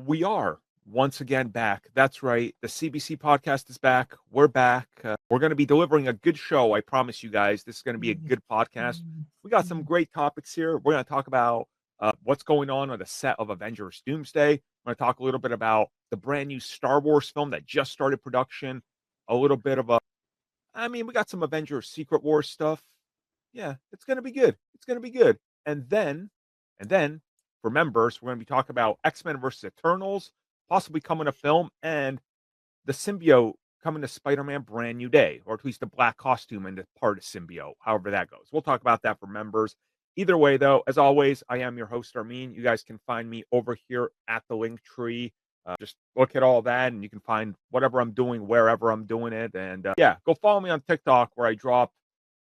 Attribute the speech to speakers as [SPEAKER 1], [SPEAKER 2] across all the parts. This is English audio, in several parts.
[SPEAKER 1] We are once again back. That's right. The CBC podcast is back. We're back. We're going to be delivering a good show. I promise you guys, this is going to be a good podcast. We got some great topics here. We're going to talk about what's going on the set of Avengers Doomsday. We're going to talk a little bit about the brand new Star Wars film that just started production. A little bit of we got some Avengers Secret Wars stuff. Yeah, it's going to be good. It's going to be good. And then, for members, we're going to be talking about X-Men versus Eternals, possibly coming to film, and the Symbiote coming to Spider-Man Brand New Day, or at least the black costume and the part of Symbiote, however that goes. We'll talk about that for members. Either way, though, as always, I am your host, Armin. You guys can find me over here at the link tree. Just look at all that, and you can find whatever I'm doing, wherever I'm doing it. And go follow me on TikTok, where I drop,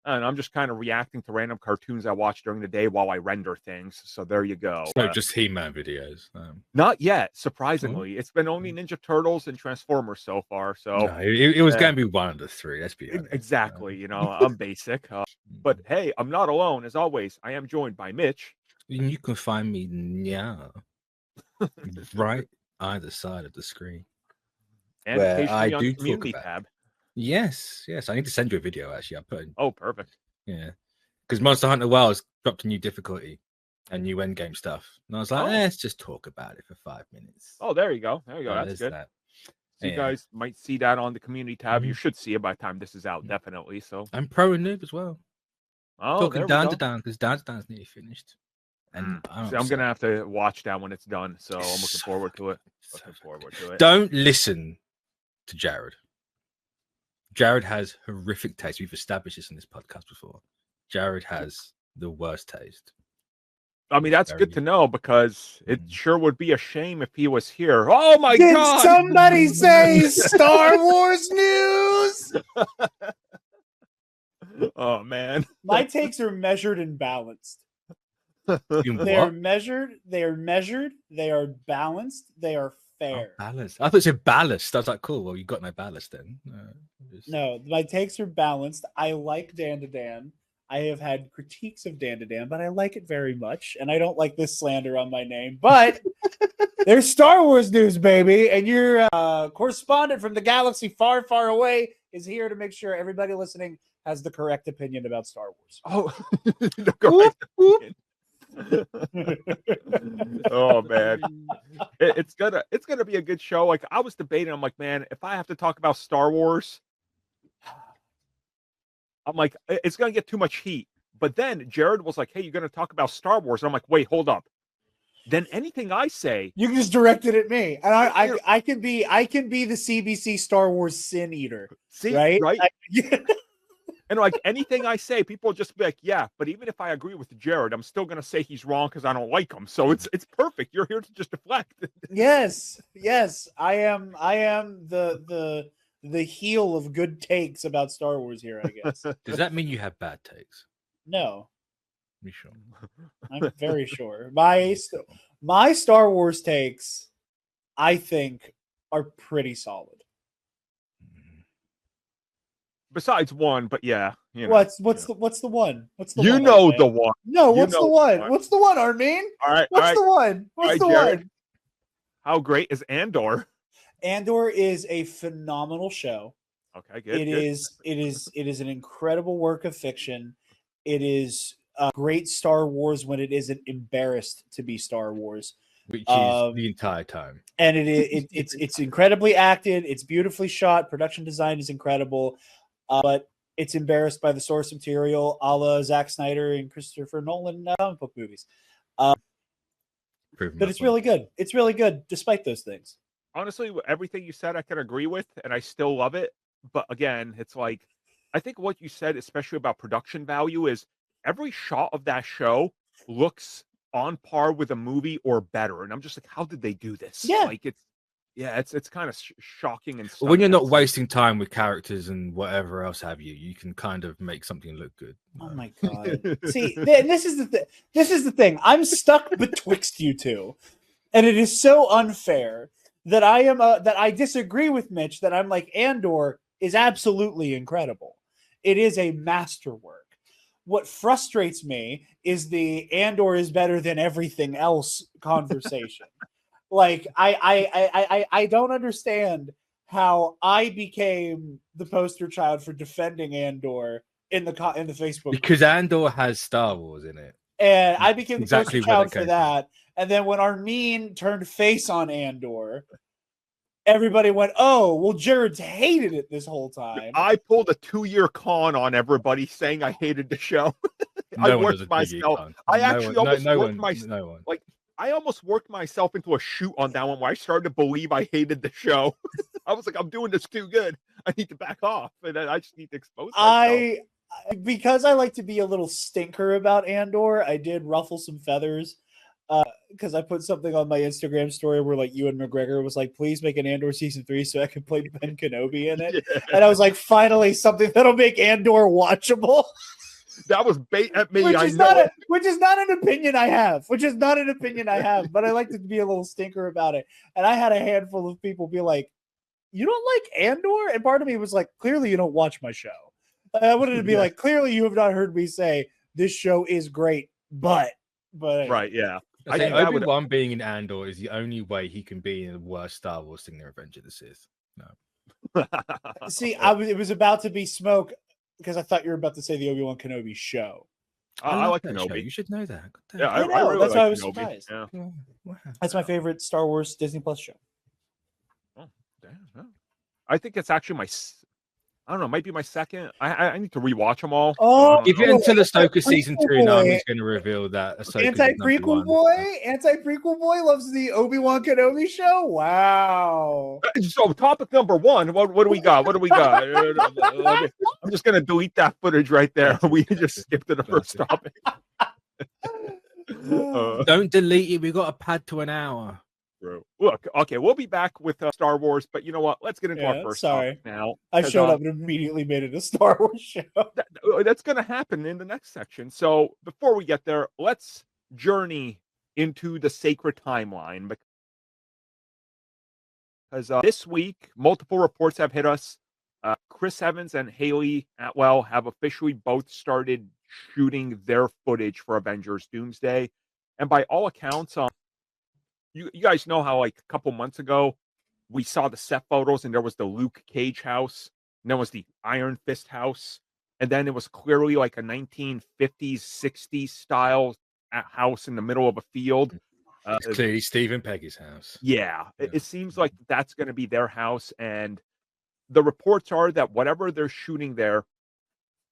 [SPEAKER 1] and I'm just kind of reacting to random cartoons I watch during the day while I render things. So there you go.
[SPEAKER 2] So just He-Man videos?
[SPEAKER 1] Not yet, surprisingly. It's been only Ninja Turtles and Transformers so far. So
[SPEAKER 2] no, it was going to be one of the three. Let's be honest.
[SPEAKER 1] Exactly. I'm basic. But hey, I'm not alone. As always, I am joined by Mitch.
[SPEAKER 2] You can find me right either side of the screen.
[SPEAKER 1] And occasionally on the community tab.
[SPEAKER 2] Yes. I need to send you a video, actually. I'm putting.
[SPEAKER 1] Oh, perfect.
[SPEAKER 2] Yeah. Because Monster Hunter Worlds dropped a new difficulty and new endgame stuff. And I was like, let's just talk about it for 5 minutes.
[SPEAKER 1] Oh, there you go. That's good.
[SPEAKER 2] That.
[SPEAKER 1] So you guys might see that on the community tab. You should see it by the time this is out, definitely. So
[SPEAKER 2] I'm pro and noob as well.
[SPEAKER 1] Oh,
[SPEAKER 2] talking down to down, because down to down's nearly finished. And
[SPEAKER 1] I'm gonna have to watch that when it's done. So I'm looking forward to it.
[SPEAKER 2] Don't listen to Jared. Jared has horrific taste. We've established this in this podcast before. Jared has the worst taste.
[SPEAKER 1] I mean, that's good to know, because it sure would be a shame if he was here. Oh my God!
[SPEAKER 3] Did somebody say Star Wars news?
[SPEAKER 1] Oh man.
[SPEAKER 3] My takes are measured and balanced. They are measured, they are balanced, they are fair.
[SPEAKER 2] Oh, balanced. I thought you said ballast. I was like, cool, well, you got no ballast then.
[SPEAKER 3] No, my takes are balanced. I like Dan to Dan. I have had critiques of Dan to Dan, but I like it very much. And I don't like this slander on my name. But there's Star Wars news, baby. And your correspondent from the galaxy far, far away is here to make sure everybody listening has the correct opinion about Star Wars.
[SPEAKER 1] Oh, the correct opinion. Oh man, it's gonna be a good show. Like, I was debating, I'm like, man, if I have to talk about Star Wars, I'm like, it's gonna get too much heat. But then Jared was like, hey, you're gonna talk about Star Wars, and I'm like, wait, hold up. Then anything I say,
[SPEAKER 3] you can just direct it at me, and I can be the CBC Star Wars sin eater.
[SPEAKER 1] See,
[SPEAKER 3] right?
[SPEAKER 1] And like, anything I say, people will just be like, yeah, but even if I agree with Jared, I'm still going to say he's wrong because I don't like him. So it's perfect. You're here to just deflect.
[SPEAKER 3] Yes. I am the heel of good takes about Star Wars here, I guess.
[SPEAKER 2] Does that mean you have bad takes?
[SPEAKER 3] No.
[SPEAKER 2] You sure?
[SPEAKER 3] I'm very sure. My Star Wars takes, I think, are pretty solid.
[SPEAKER 1] Besides one, but yeah.
[SPEAKER 3] What's the one? What's the one?
[SPEAKER 1] The one.
[SPEAKER 3] No, what's the one? What's the one, Armin?
[SPEAKER 1] All right.
[SPEAKER 3] What's the one? What's the one?
[SPEAKER 1] How great is Andor?
[SPEAKER 3] Andor is a phenomenal show.
[SPEAKER 1] Okay, good.
[SPEAKER 3] It is an incredible work of fiction. It is a great Star Wars when it isn't embarrassed to be Star Wars.
[SPEAKER 2] Which is the entire time.
[SPEAKER 3] And it's incredibly acted. It's beautifully shot. Production design is incredible. But it's embarrassed by the source material, a la Zack Snyder and Christopher Nolan comic book movies. But it's really good. It's really good, despite those things.
[SPEAKER 1] Honestly, everything you said, I can agree with, and I still love it. But again, it's like, I think what you said, especially about production value, is every shot of that show looks on par with a movie or better. And I'm just like, how did they do this?
[SPEAKER 3] Yeah.
[SPEAKER 1] Like, it's kind of shocking. And
[SPEAKER 2] when you're not wasting time with characters and whatever else have you, you can kind of make something look good.
[SPEAKER 3] Oh my God. See, this is the thing. I'm stuck betwixt you two. And it is so unfair that I disagree with Mitch, that I'm like, Andor is absolutely incredible. It is a masterwork. What frustrates me is the Andor is better than everything else conversation. Like I don't understand how I became the poster child for defending Andor in the Facebook
[SPEAKER 2] because Andor has Star Wars in it,
[SPEAKER 3] and I became the
[SPEAKER 2] exactly
[SPEAKER 3] poster child for that. And then when Armin turned face on Andor, everybody went, "Oh, well, Jared's hated it this whole time."
[SPEAKER 1] I pulled a 2-year con on everybody saying I hated the show. I worked myself. I actually almost worked myself. Like I almost worked myself into a shoot on that one where I started to believe I hated the show. I was like, I'm doing this too good. I need to back off, and I just need to expose myself.
[SPEAKER 3] Because I like to be a little stinker about Andor, I did ruffle some feathers. Because I put something on my Instagram story where like Ewan McGregor was like, please make an Andor season 3 so I can play Ben Kenobi in it. Yeah. And I was like, finally something that'll make Andor watchable.
[SPEAKER 1] That was bait at me.
[SPEAKER 3] Which is not an opinion I have. But I like to be a little stinker about it. And I had a handful of people be like, you don't like Andor? And part of me was like, clearly you don't watch my show. I wanted to be like, clearly you have not heard me say this show is great, but
[SPEAKER 1] right, yeah.
[SPEAKER 2] I think Obi-Wan being in Andor is the only way he can be in the worst Star Wars thing they're Avengers this is. No.
[SPEAKER 3] See, it was about to be smoke because I thought you were about to say the Obi-Wan Kenobi show.
[SPEAKER 1] I like
[SPEAKER 2] that
[SPEAKER 1] Kenobi.
[SPEAKER 2] Show. You should know that.
[SPEAKER 1] Yeah,
[SPEAKER 3] I know.
[SPEAKER 1] really
[SPEAKER 3] that's
[SPEAKER 1] like
[SPEAKER 3] why I was
[SPEAKER 1] Kenobi.
[SPEAKER 3] surprised.
[SPEAKER 1] Yeah.
[SPEAKER 2] Wow.
[SPEAKER 3] That's my favorite Star Wars Disney Plus show.
[SPEAKER 1] Oh, damn. I think it's actually I don't know, might be my second. I need to rewatch them all.
[SPEAKER 3] Oh,
[SPEAKER 2] if you're into the Ahsoka season 2, now I'm just going to reveal that Ahsoka
[SPEAKER 3] Anti-prequel boy loves the Obi-Wan Kenobi show. Wow.
[SPEAKER 1] So topic number 1, what do we got? I'm just going to delete that footage right there. We just skipped to the first topic.
[SPEAKER 2] Don't delete it. We got a pad to an hour.
[SPEAKER 1] Look, okay, we'll be back with Star Wars, but you know what? Let's get into our first topic now.
[SPEAKER 3] I showed up and immediately made it a Star Wars show.
[SPEAKER 1] That's going to happen in the next section. So before we get there, let's journey into the sacred timeline. Because this week, multiple reports have hit us. Chris Evans and Hayley Atwell have officially both started shooting their footage for Avengers Doomsday. And by all accounts, you guys know how like a couple months ago we saw the set photos and there was the Luke Cage house and there was the Iron Fist house and then it was clearly like a 1950s 60s style house in the middle of a field.
[SPEAKER 2] It's clearly Steve and Peggy's house.
[SPEAKER 1] Yeah. It seems like that's going to be their house, and the reports are that whatever they're shooting there,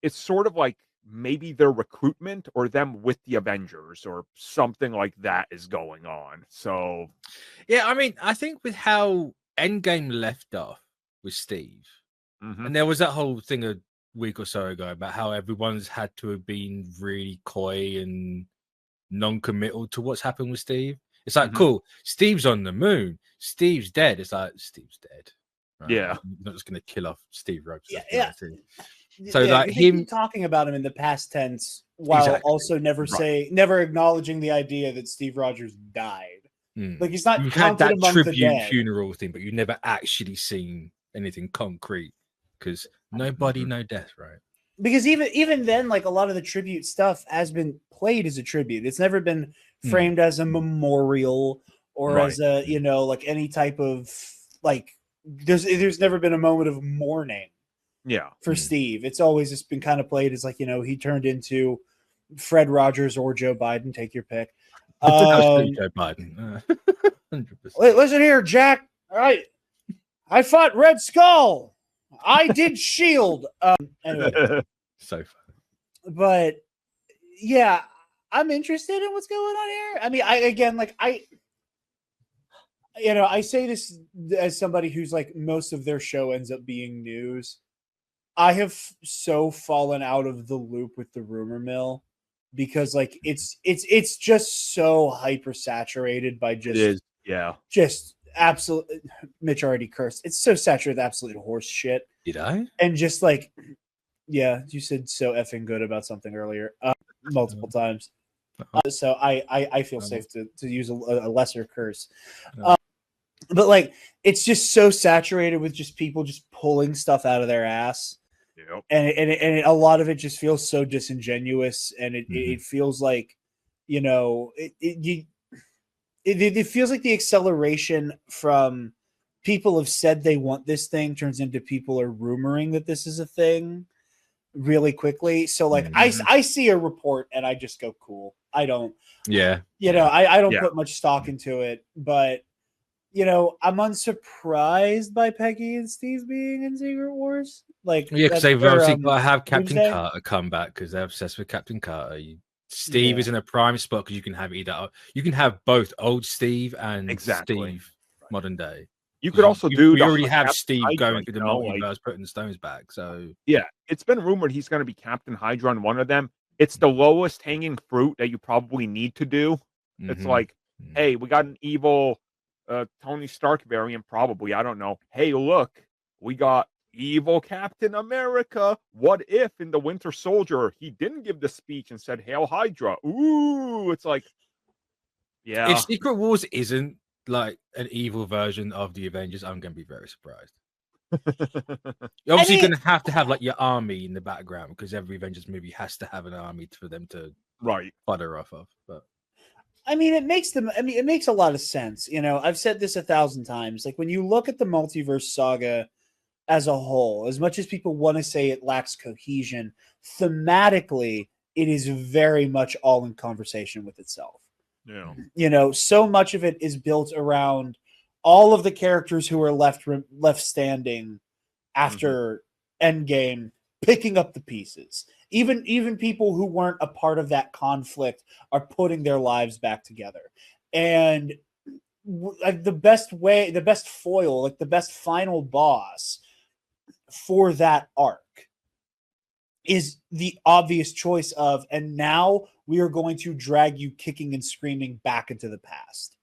[SPEAKER 1] it's sort of like maybe their recruitment or them with the Avengers or something like that is going on. So
[SPEAKER 2] yeah, I mean, I think with how Endgame left off with Steve, and there was that whole thing a week or so ago about how everyone's had to have been really coy and non-committal to what's happened with Steve. It's like, cool, Steve's on the moon, Steve's dead. It's like, Steve's dead. Right?
[SPEAKER 1] Yeah.
[SPEAKER 2] I'm not just going to kill off Steve Rogers.
[SPEAKER 3] Yeah.
[SPEAKER 2] So like him
[SPEAKER 3] talking about him in the past tense while also never acknowledging the idea that Steve Rogers died. Like he's not.
[SPEAKER 2] You've had that tribute funeral thing, but you've never actually seen anything concrete because nobody know death, right?
[SPEAKER 3] Because even then, like a lot of the tribute stuff has been played as a tribute. It's never been framed as a memorial or as a like any type of like. There's never been a moment of mourning.
[SPEAKER 1] Yeah,
[SPEAKER 3] for Steve, it's always just been kind of played as like he turned into Fred Rogers or Joe Biden. Take your pick.
[SPEAKER 2] Joe Biden. 100%.
[SPEAKER 3] Wait, listen here, Jack. All right, I fought Red Skull. I did Shield. Anyway,
[SPEAKER 2] so fun.
[SPEAKER 3] But yeah, I'm interested in what's going on here. I mean, I say this as somebody who's like most of their show ends up being news. I have so fallen out of the loop with the rumor mill because like it's just so hyper saturated by just absolute. Mitch already cursed. It's so saturated with absolute horse shit.
[SPEAKER 2] Did I?
[SPEAKER 3] And just like, yeah, you said so effing good about something earlier multiple times. So I feel safe to use a lesser curse. But like it's just so saturated with just people just pulling stuff out of their ass.
[SPEAKER 1] Yep.
[SPEAKER 3] And a lot of it just feels so disingenuous, and it feels like it feels like the acceleration from people have said they want this thing turns into people are rumoring that this is a thing really quickly. So like I see a report and I just go cool. I don't I don't put much stock into it, but I'm unsurprised by Peggy and Steve being in Secret Wars. Like,
[SPEAKER 2] because they've obviously got to have Captain
[SPEAKER 3] Doomsday?
[SPEAKER 2] Carter come back because they're obsessed with Captain Carter. Steve is in a prime spot because you can have you can have both old Steve and Steve modern day.
[SPEAKER 1] You could also do.
[SPEAKER 2] We already have Steve
[SPEAKER 1] Hydra,
[SPEAKER 2] going through the multiverse, putting the stones back. So
[SPEAKER 1] yeah, it's been rumored he's going to be Captain Hydra on one of them. It's the lowest hanging fruit that you probably need to do. It's like, hey, we got an evil Tony Stark variant, probably. I don't know. Hey, look, we got evil Captain America. What if in the Winter Soldier he didn't give the speech and said "Hail Hydra"? Ooh, it's like, yeah.
[SPEAKER 2] If Secret Wars isn't like an evil version of the Avengers, I'm going to be very surprised. Obviously, you're going to have like your army in the background because every Avengers movie has to have an army for them to fodder off of. But
[SPEAKER 3] I mean, it makes a lot of sense. I've said this 1,000 times. Like when you look at the multiverse saga as a whole, as much as people want to say it lacks cohesion, thematically, it is very much all in conversation with itself.
[SPEAKER 1] Yeah.
[SPEAKER 3] So much of it is built around all of the characters who are left standing after Endgame, picking up the pieces. Even people who weren't a part of that conflict are putting their lives back together. And the best foil, like the best final boss for that arc is the obvious choice of, and now we are going to drag you kicking and screaming back into the past.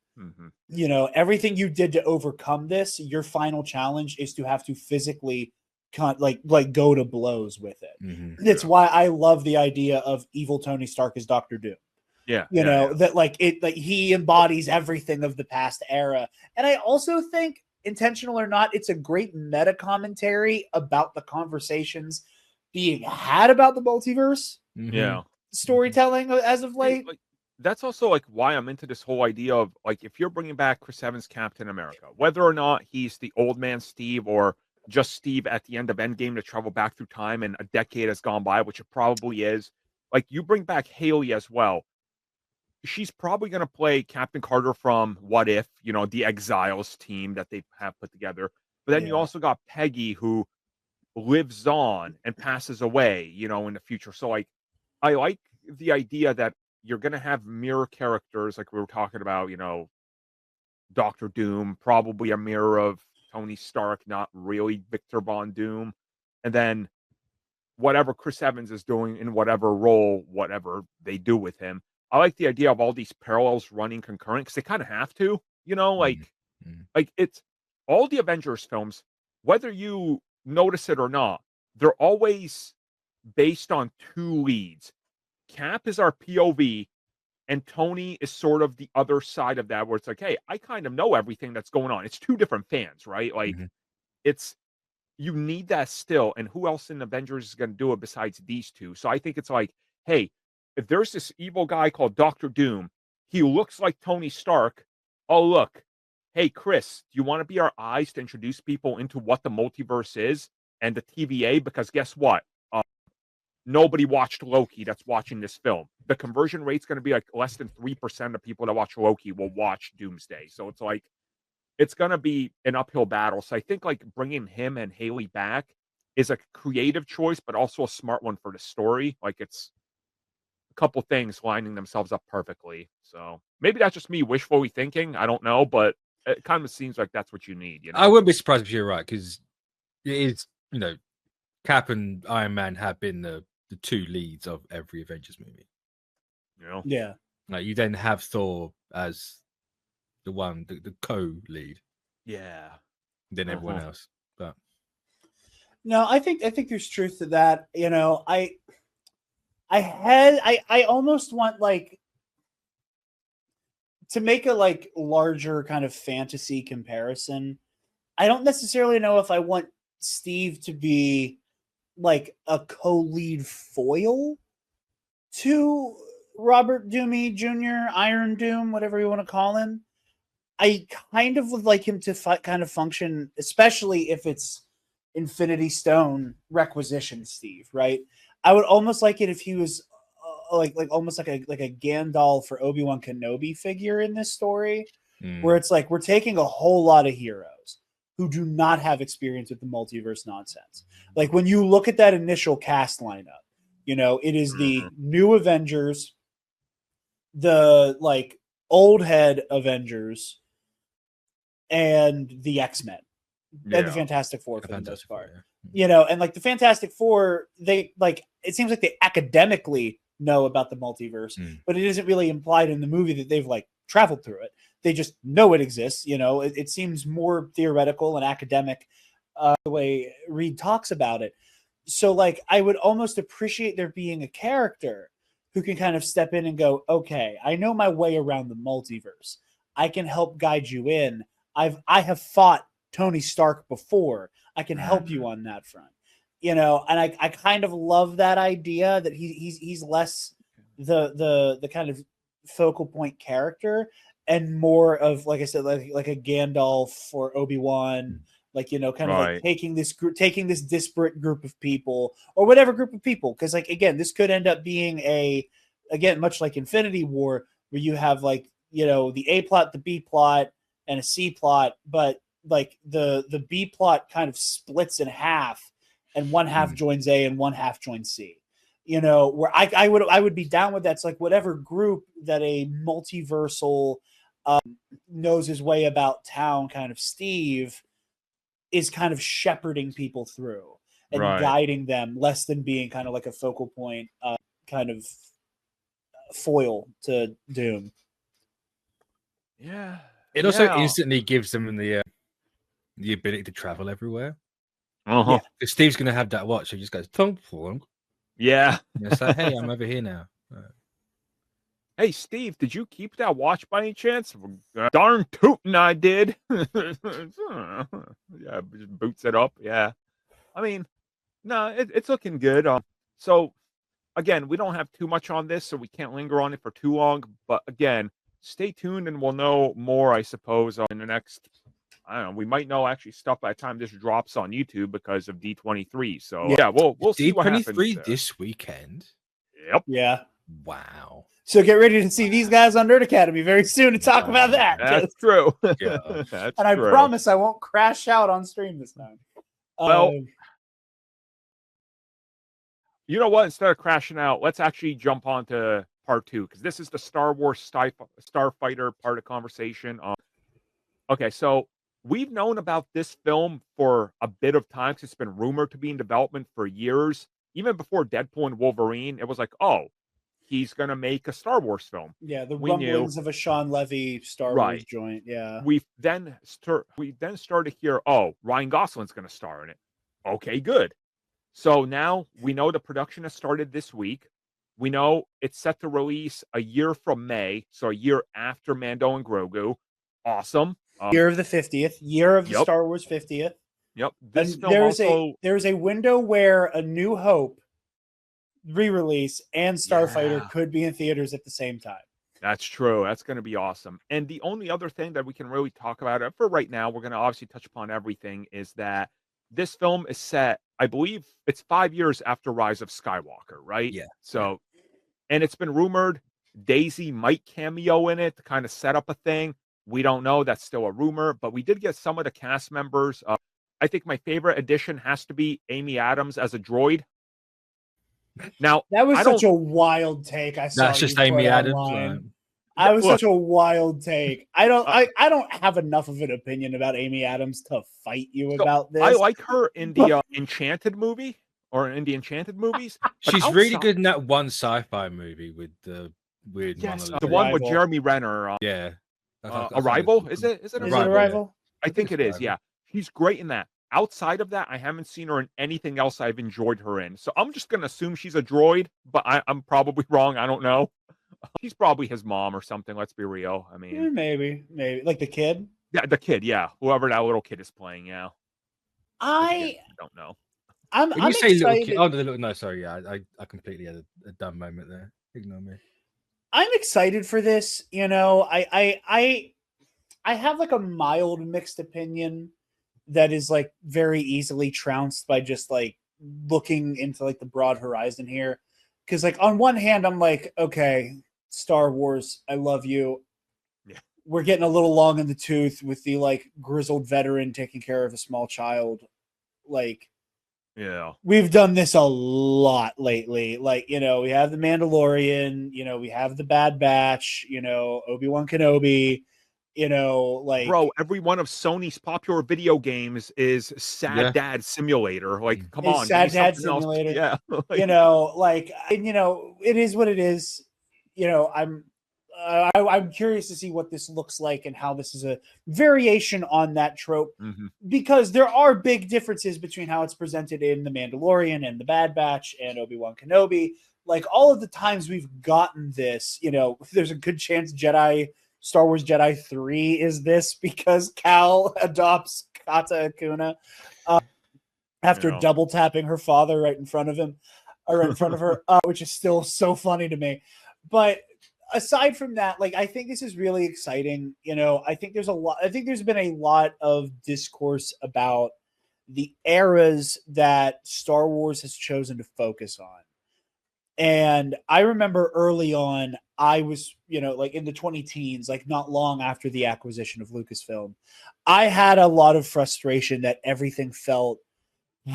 [SPEAKER 3] Everything you did to overcome this, your final challenge is to have to physically go to blows with it. That's why I love the idea of evil Tony Stark as Dr. Doom. That he embodies everything of the past era. And I also think, intentional or not, it's a great meta commentary about the conversations being had about the multiverse. Storytelling as of late.
[SPEAKER 1] That's also like why I'm into this whole idea of like, if you're bringing back Chris Evans Captain America, whether or not he's the old man Steve or just Steve at the end of Endgame to travel back through time and a decade has gone by, which it probably is. Like, you bring back Hayley as well. She's probably going to play Captain Carter from What If, the Exiles team that they have put together. But then you also got Peggy, who lives on and passes away, in the future. So like, I like the idea that you're going to have mirror characters, like we were talking about, Doctor Doom, probably a mirror of Tony Stark, not really Victor Von Doom. And then whatever Chris Evans is doing in whatever role, whatever they do with him. I like the idea of all these parallels running concurrent because they kind of have to, like it's all the Avengers films, whether you notice it or not, they're always based on two leads. Cap is our POV, and Tony is sort of the other side of that, where it's like, hey, I kind of know everything that's going on. It's two different fans, right? Like, you need that still. And who else in Avengers is going to do it besides these two? So I think it's like, hey, if there's this evil guy called Dr. Doom, he looks like Tony Stark. Oh, look. Hey, Chris, do you want to be our eyes to introduce people into what the multiverse is and the TVA? Because guess what? Nobody watched Loki that's watching this film. The conversion rate's going to be like less than 3% of people that watch Loki will watch Doomsday. So it's like, it's going to be an uphill battle. So I think like bringing him and Hayley back is a creative choice, but also a smart one for the story. Like, it's a couple things lining themselves up perfectly. So maybe that's just me wishfully thinking. I don't know, but it kind of seems like that's what you need.
[SPEAKER 2] I wouldn't be surprised if you're right, because it is, Cap and Iron Man have been the two leads of every Avengers movie.
[SPEAKER 3] Yeah.
[SPEAKER 2] Like, you then have Thor as the co-lead.
[SPEAKER 1] Yeah.
[SPEAKER 2] Than everyone else. But
[SPEAKER 3] no, I think there's truth to that. I almost want like to make a like larger kind of fantasy comparison. I don't necessarily know if I want Steve to be like a co-lead foil to Robert Doomey Jr., Iron Doom, whatever you want to call him. I kind of would like him to kind of function, especially if it's Infinity Stone requisition Steve, right? I would almost like it if he was like almost like a Gandalf or Obi-Wan Kenobi figure in this story, where it's like we're taking a whole lot of heroes who do not have experience with the multiverse nonsense. Like when you look at that initial cast lineup, you know, it is the new Avengers, the like old head Avengers, and the X-Men. And the Fantastic Four for the most part. You know, and like the Fantastic Four, they like it seems like they academically know about the multiverse, but it isn't really implied in the movie that they've like traveled through it. They just know it exists. You know, it seems more theoretical and academic the way Reed talks about it. So like I would almost appreciate there being a character who can kind of step in and go, okay, I know my way around the multiverse. I can help guide you in. I have fought Tony Stark before. I can help you on that front. You know, and I kind of love that idea that he's less the kind of focal point character and more of, like I said, like a Gandalf or Obi-Wan, like, you know, kind of like taking this disparate group of people or whatever group of people. Because like, again, this could end up being again, much like Infinity War, where you have like, you know, the A plot, the B plot, and a C plot, but like the B plot kind of splits in half, and one half joins A and one half joins C. You know, where I would be down with that. It's like whatever group that a multiversal knows his way about town kind of Steve is kind of shepherding people through and guiding them, less than being kind of like a focal point, kind of foil to Doom.
[SPEAKER 1] Yeah.
[SPEAKER 2] It also instantly gives them the ability to travel everywhere.
[SPEAKER 1] Yeah.
[SPEAKER 2] If Steve's going to have that watch, so he just goes, plunk, plunk.
[SPEAKER 1] Yeah.
[SPEAKER 2] And it's like, hey, I'm over here now.
[SPEAKER 1] Hey, Steve, did you keep that watch by any chance? Darn tootin' I did. Yeah, just boots it up. Yeah. I mean, no, it's looking good. So, again, we don't have too much on this, so we can't linger on it for too long. But, again, stay tuned and we'll know more, I suppose, in the next... I don't know. We might know actually stuff by the time this drops on YouTube because of D23. So yeah, we'll see what happens.
[SPEAKER 2] D23 this weekend.
[SPEAKER 1] Yep.
[SPEAKER 3] Yeah.
[SPEAKER 2] Wow.
[SPEAKER 3] So get ready to see these guys on Nerd Academy very soon to talk about that.
[SPEAKER 1] That's true.
[SPEAKER 3] That's and I promise I won't crash out on stream this time.
[SPEAKER 1] Well, you know what? Instead of crashing out, let's actually jump on to part 2 because this is the Star Wars Starfighter part of conversation. Okay, so we've known about this film for a bit of time because it's been rumored to be in development for years. Even before Deadpool and Wolverine, it was like, oh, he's going to make a Star Wars film.
[SPEAKER 3] Yeah, the rumblings of a Sean Levy Star Wars joint. Yeah.
[SPEAKER 1] We then started to hear, oh, Ryan Gosling's going to star in it. Okay, good. So now we know the production has started this week. We know it's set to release a year from May, so a year after Mando and Grogu. Awesome.
[SPEAKER 3] Year of the 50th, year of the Star Wars 50th.
[SPEAKER 1] Yep.
[SPEAKER 3] There's a window where A New Hope re-release and Starfighter could be in theaters at the same time.
[SPEAKER 1] That's true. That's going to be awesome. And the only other thing that we can really talk about for right now, we're going to obviously touch upon everything, is that this film is set, I believe it's 5 years after Rise of Skywalker, right?
[SPEAKER 2] Yeah.
[SPEAKER 1] So, and it's been rumored Daisy might cameo in it to kind of set up a thing. We don't know. That's still a rumor, but we did get some of the cast members. I think my favorite addition has to be Amy Adams as a droid. Now
[SPEAKER 3] that was such a wild take. I saw
[SPEAKER 2] that's just Amy Adams.
[SPEAKER 3] I was such a wild take. I don't have enough of an opinion about Amy Adams to fight you about this.
[SPEAKER 1] I like her in the Enchanted movie or in the Enchanted movies.
[SPEAKER 2] She's really good in that one sci-fi movie with the weird
[SPEAKER 1] the one with Jeremy Renner. Arrival? Is it
[SPEAKER 3] Arrival?
[SPEAKER 1] I think it is. Yeah, she's great in that. Outside of that, I haven't seen her in anything else I've enjoyed her in. So I'm just gonna assume she's a droid, but I'm probably wrong. I don't know. She's probably his mom or something. Let's be real. I mean,
[SPEAKER 3] maybe like the kid.
[SPEAKER 1] Yeah, the kid. Yeah, whoever that little kid is playing. Yeah,
[SPEAKER 3] I
[SPEAKER 1] don't know.
[SPEAKER 3] I'm
[SPEAKER 2] you say little kid. Oh, no, sorry. Yeah, I completely had a dumb moment there. Ignore me.
[SPEAKER 3] I'm excited for this. You know, I have like a mild mixed opinion that is like very easily trounced by just like looking into like the broad horizon here. Because like on one hand, I'm like, okay, Star Wars, I love you.
[SPEAKER 1] Yeah.
[SPEAKER 3] We're getting a little long in the tooth with the like grizzled veteran taking care of a small child. Like,
[SPEAKER 1] yeah,
[SPEAKER 3] we've done this a lot lately. Like, we have the Mandalorian, we have the Bad Batch, Obi-Wan Kenobi, like,
[SPEAKER 1] bro, every one of Sony's popular video games is Sad Dad Simulator. Like, come on, give me
[SPEAKER 3] Sad Dad
[SPEAKER 1] something else.
[SPEAKER 3] Simulator.
[SPEAKER 1] Yeah,
[SPEAKER 3] like, it is what it is. I'm curious to see what this looks like and how this is a variation on that trope, because there are big differences between how it's presented in The Mandalorian and The Bad Batch and Obi-Wan Kenobi. Like, all of the times we've gotten this, there's a good chance Star Wars Jedi 3 is this, because Cal adopts Kata Akuna after double tapping her father right in front of him, or right in front of her, which is still so funny to me. But aside from that, like, I think this is really exciting. I think there's been a lot of discourse about the eras that Star Wars has chosen to focus on. And I remember early on, I was, like in the 2010s, like not long after the acquisition of Lucasfilm, I had a lot of frustration that everything felt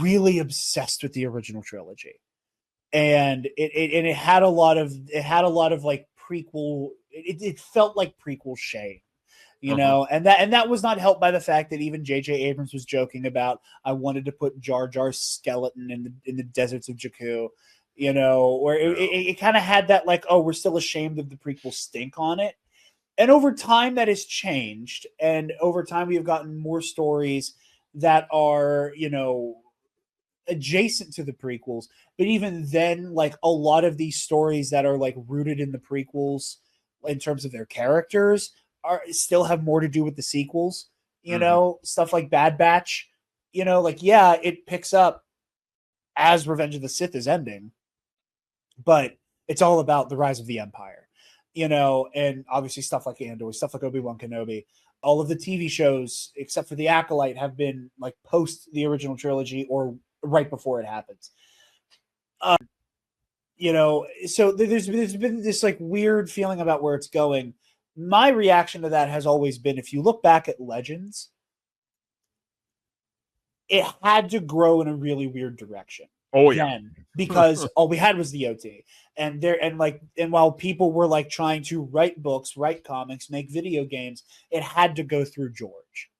[SPEAKER 3] really obsessed with the original trilogy. And it had a lot of like prequel, it felt like prequel shame, and that was not helped by the fact that even J.J. Abrams was joking about, I wanted to put Jar Jar's skeleton in the deserts of Jakku, where it kind of had that like, oh, we're still ashamed of the prequel stink on it. And over time that has changed. And over time we have gotten more stories that are, adjacent to the prequels. But even then, like, a lot of these stories that are like rooted in the prequels in terms of their characters still have more to do with the sequels, stuff like Bad Batch, like, yeah, it picks up as Revenge of the Sith is ending, but it's all about the rise of the Empire, and obviously stuff like Andor, stuff like Obi-Wan Kenobi. All of the TV shows, except for The Acolyte, have been like post the original trilogy or right before it happens. So there's been this like weird feeling about where it's going. My reaction to that has always been, if you look back at Legends, it had to grow in a really weird direction.
[SPEAKER 1] Oh yeah,
[SPEAKER 3] because all we had was the OT, and while people were like trying to write books, write comics, make video games, it had to go through George.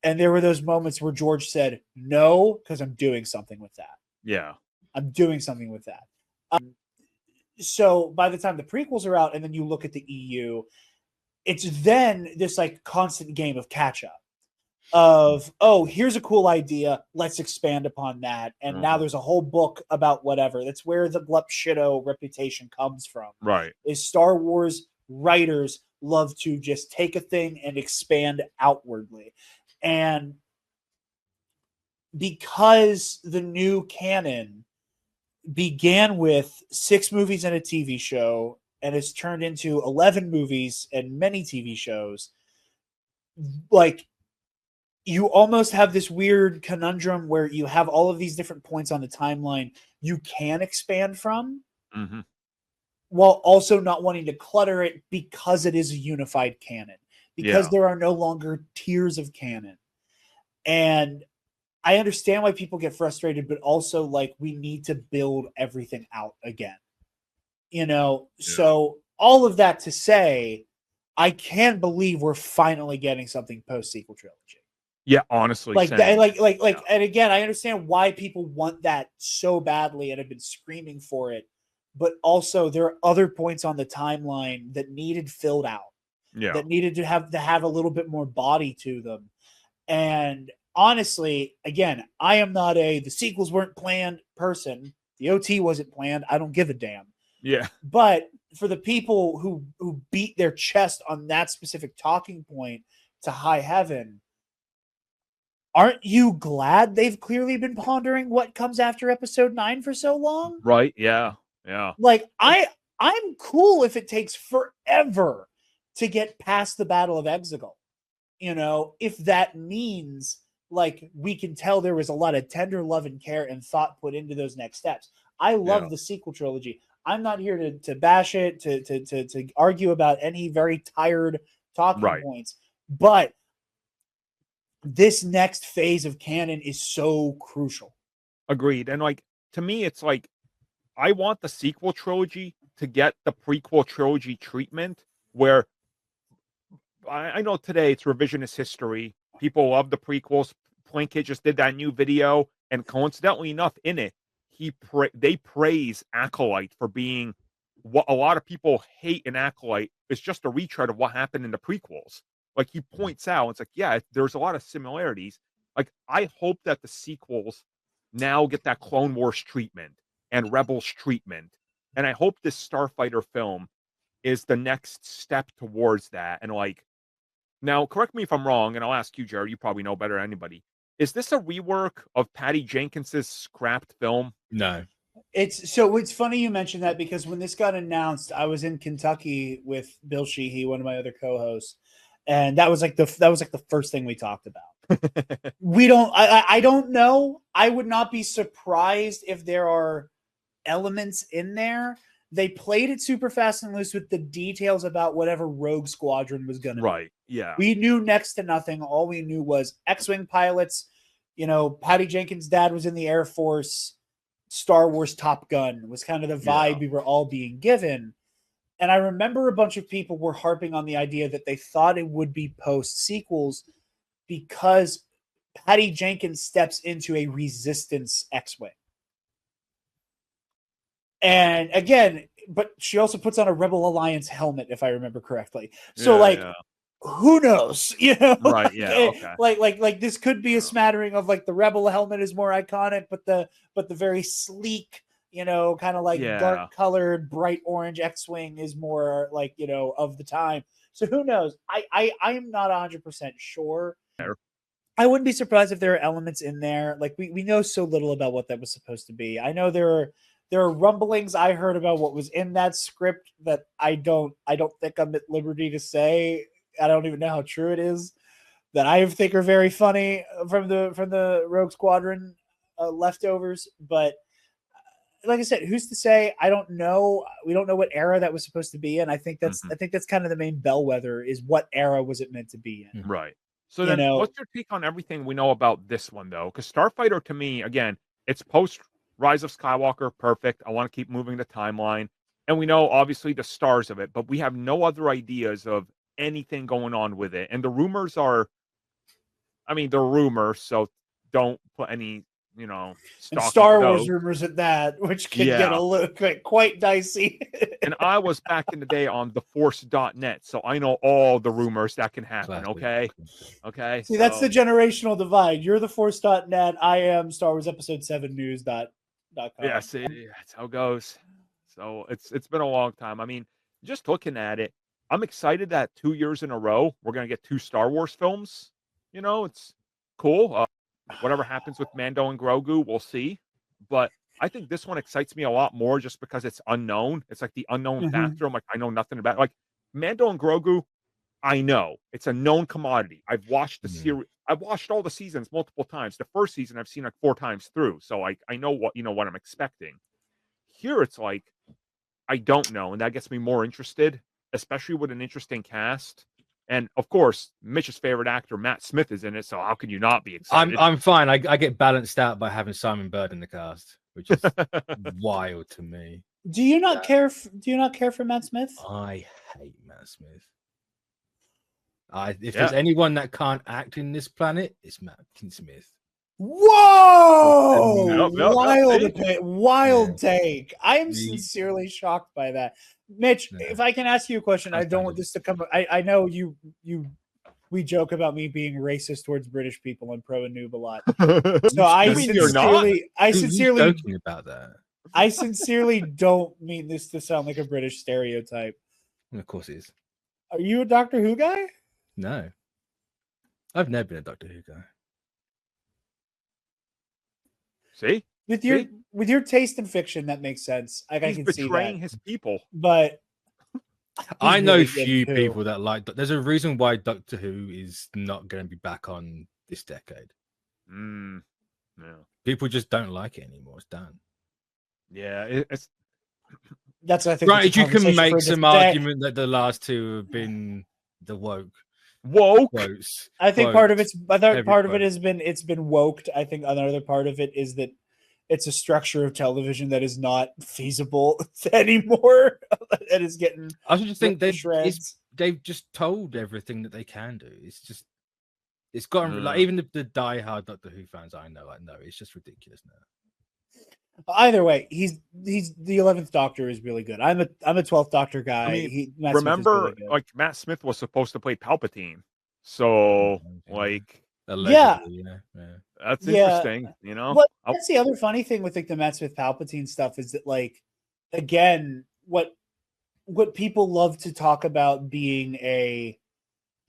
[SPEAKER 3] And there were those moments where George said, no, because I'm doing something with that.
[SPEAKER 1] Yeah.
[SPEAKER 3] I'm doing something with that. So by the time the prequels are out and then you look at the EU, it's then this like constant game of catch up of, oh, here's a cool idea. Let's expand upon that. And now there's a whole book about whatever. That's where the Glup Shido reputation comes from.
[SPEAKER 1] Right.
[SPEAKER 3] Is Star Wars writers love to just take a thing and expand outwardly. And because the new canon began with 6 movies and a TV show and it's turned into 11 movies and many TV shows, like, you almost have this weird conundrum where you have all of these different points on the timeline you can expand from, while also not wanting to clutter it because it is a unified canon, because there are no longer tiers of canon. And I understand why people get frustrated, but also like, we need to build everything out again, So all of that to say, I can't believe we're finally getting something post sequel trilogy.
[SPEAKER 1] Yeah, honestly,
[SPEAKER 3] like that, and again, I understand why people want that so badly and have been screaming for it, but also there are other points on the timeline that needed filled out, that needed to have a little bit more body to them. And honestly, again, I am not the sequels weren't planned person. The OT wasn't planned. I don't give a damn.
[SPEAKER 1] Yeah.
[SPEAKER 3] But for the people who beat their chest on that specific talking point to high heaven, aren't you glad they've clearly been pondering what comes after episode 9 for so long?
[SPEAKER 1] Right. Yeah. Yeah.
[SPEAKER 3] Like, I'm cool if it takes forever to get past the Battle of Exegol. if that means like we can tell there was a lot of tender love and care and thought put into those next steps. I love the sequel trilogy. I'm not here to bash it, to argue about any very tired talking points, but this next phase of canon is so crucial.
[SPEAKER 1] Agreed. And like, to me, it's like, I want the sequel trilogy to get the prequel trilogy treatment, where I know today it's revisionist history. People love the prequels. Plinkett just did that new video, and coincidentally enough, in it, they praise Acolyte for being what a lot of people hate in Acolyte is just a retread of what happened in the prequels. Like, he points out, it's like, yeah, there's a lot of similarities. Like, I hope that the sequels now get that Clone Wars treatment and Rebels treatment, and I hope this Starfighter film is the next step towards that. And like, now, correct me if I'm wrong, and I'll ask you, Jared, you probably know better than anybody. Is this a rework of Patty Jenkins's scrapped film?
[SPEAKER 2] No.
[SPEAKER 3] It's funny you mentioned that, because when this got announced, I was in Kentucky with Bill Sheehy, one of my other co-hosts, and that was like the first thing we talked about. I don't know. I would not be surprised if there are elements in there. They played it super fast and loose with the details about whatever Rogue Squadron was going to be.
[SPEAKER 1] Right, yeah.
[SPEAKER 3] We knew next to nothing. All we knew was X-Wing pilots. Patty Jenkins' dad was in the Air Force. Star Wars Top Gun was kind of the vibe we were all being given. And I remember a bunch of people were harping on the idea that they thought it would be post-sequels because Patty Jenkins steps into a Resistance X-Wing. And again, but she also puts on a Rebel Alliance helmet, if I remember correctly. So, who knows?
[SPEAKER 1] Right? Yeah. Okay.
[SPEAKER 3] Like this could be a smattering of like the Rebel helmet is more iconic, but the very sleek, kind of like dark colored, bright orange X-Wing is more like of the time. So who knows? I am not 100% sure. I wouldn't be surprised if there are elements in there. Like we know so little about what that was supposed to be. I know there are rumblings I heard about what was in that script that I don't think I'm at liberty to say. I don't even know how true it is, that I think are very funny from the Rogue Squadron leftovers. But like I said, who's to say? I don't know. We don't know what era that was supposed to be in. I think that's kind of the main bellwether, is what era was it meant to be in.
[SPEAKER 1] Right. So then, what's your take on everything we know about this one, though? Because Starfighter, to me, again, it's post Rise of Skywalker, perfect. I want to keep moving the timeline. And we know, obviously, the stars of it, but we have no other ideas of anything going on with it. And the rumors are, they're rumors, so don't put any,
[SPEAKER 3] and Star Wars rumors at that, which can get a little quite dicey.
[SPEAKER 1] And I was back in the day on theforce.net, so I know all the rumors that can happen. Okay.
[SPEAKER 3] See, that's the generational divide. You're theforce.net. I am Star Wars Episode 7 news.com.
[SPEAKER 1] Yeah, see, that's how it goes. So it's been a long time. Just looking at it, I'm excited that 2 years in a row we're gonna get 2 Star Wars films. It's cool. Whatever happens with Mando and Grogu, we'll see. But I think this one excites me a lot more just because it's unknown. It's like the unknown factor. I'm like, I know nothing about it. Like Mando and Grogu, I know it's a known commodity. I've watched the series. I've watched all the seasons multiple times. The first season I've seen like 4 times through, so I know what I'm expecting. Here it's like I don't know, and that gets me more interested, especially with an interesting cast. And of course, Mitch's favorite actor, Matt Smith, is in it. So how could you not be excited?
[SPEAKER 2] I'm fine. I get balanced out by having Simon Bird in the cast, which is wild to me.
[SPEAKER 3] Do you not care for Matt Smith?
[SPEAKER 2] I hate Matt Smith. If there's anyone that can't act in this planet, it's Matt Smith.
[SPEAKER 3] Whoa! Wild take. I am sincerely shocked by that. Mitch, if I can ask you a question, I don't want this to come. I know we joke about me being racist towards British people and pro and noob a lot. So I sincerely
[SPEAKER 2] joking about that.
[SPEAKER 3] I sincerely don't mean this to sound like a British stereotype.
[SPEAKER 2] And of course it is.
[SPEAKER 3] Are you a Doctor Who guy?
[SPEAKER 2] No. I've never been a Doctor Who guy.
[SPEAKER 1] See?
[SPEAKER 3] With your taste in fiction, that makes sense.
[SPEAKER 1] He's
[SPEAKER 3] I can see that.
[SPEAKER 1] betraying his people.
[SPEAKER 3] But
[SPEAKER 2] I know
[SPEAKER 3] really good,
[SPEAKER 2] few
[SPEAKER 3] too.
[SPEAKER 2] people that like. There's a reason why Doctor Who is not going to be back on this decade.
[SPEAKER 1] Yeah.
[SPEAKER 2] People just don't like it anymore. It's done.
[SPEAKER 1] Yeah, it's
[SPEAKER 3] That's, I think,
[SPEAKER 2] Right, you can make some argument
[SPEAKER 3] day.
[SPEAKER 2] that the last two have been the woke.
[SPEAKER 1] Quotes.
[SPEAKER 3] I think part of it
[SPEAKER 2] quote.
[SPEAKER 3] has been woked. I think another part of it is that it's a structure of television that is not feasible anymore. That is getting.
[SPEAKER 2] I just think
[SPEAKER 3] shreds.
[SPEAKER 2] they've just told everything that they can do. It's gotten like
[SPEAKER 1] Mm.
[SPEAKER 2] even the diehard Doctor Who fans I know, it's just ridiculous now.
[SPEAKER 3] Either way, he's the 11th Doctor is really good. I'm a 12th Doctor guy.
[SPEAKER 1] I mean,
[SPEAKER 3] Matt Smith is
[SPEAKER 1] remember,
[SPEAKER 3] really good.
[SPEAKER 1] like Matt Smith was supposed to play Palpatine, so like,
[SPEAKER 2] allegedly, yeah.
[SPEAKER 1] That's interesting. You know,
[SPEAKER 3] Well, that's the other funny thing with like the Matt Smith Palpatine stuff is that, like, again, what people love to talk about being a,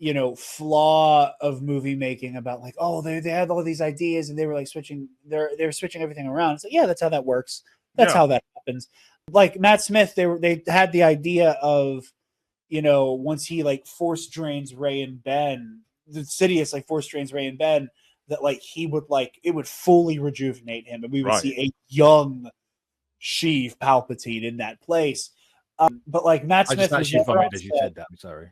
[SPEAKER 3] you know, flaw of movie making about, like, oh, they had all these ideas and they were like switching, they're switching everything around. So yeah, that's how that works. That's how that happens. Like Matt Smith, they had the idea of, you know, once he like force drains Ray and Ben, the Sidious like force drains Ray and Ben, that like he would like it would fully rejuvenate him, and we would see a young Sheev Palpatine in that place. But like Matt Smith was never on set.
[SPEAKER 2] You said that. I'm sorry.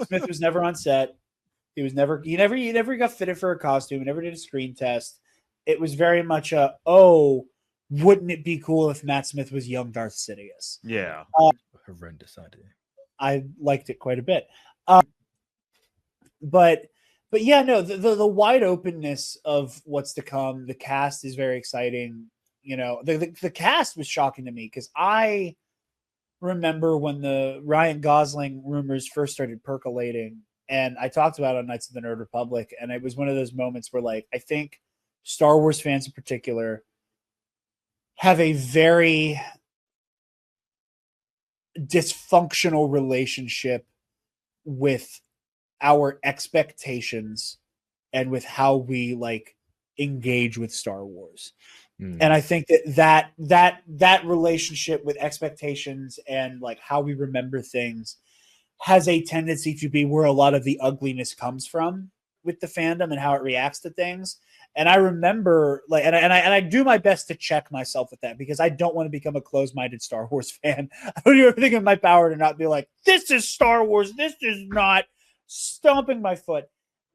[SPEAKER 3] Smith was never on set. He never got fitted for a costume. He never did a screen test. It was very much a, oh, wouldn't it be cool if Matt Smith was young Darth Sidious?
[SPEAKER 1] Yeah.
[SPEAKER 2] Horrendous idea.
[SPEAKER 3] I liked it quite a bit. But yeah, no, the wide openness of what's to come, the cast is very exciting. You know, the cast was shocking to me because I remember when the Ryan Gosling rumors first started percolating, and I talked about it on Knights of the Nerd Republic, and it was one of those moments where, like, I think Star Wars fans in particular have a very dysfunctional relationship with our expectations and with how we like engage with Star Wars. And I think that relationship with expectations and like how we remember things has a tendency to be where a lot of the ugliness comes from with the fandom and how it reacts to things. And I remember like, and I do my best to check myself with that because I don't want to become a closed-minded Star Wars fan. I don't do everything in my power to not be like, this is Star Wars. This is not stomping my foot.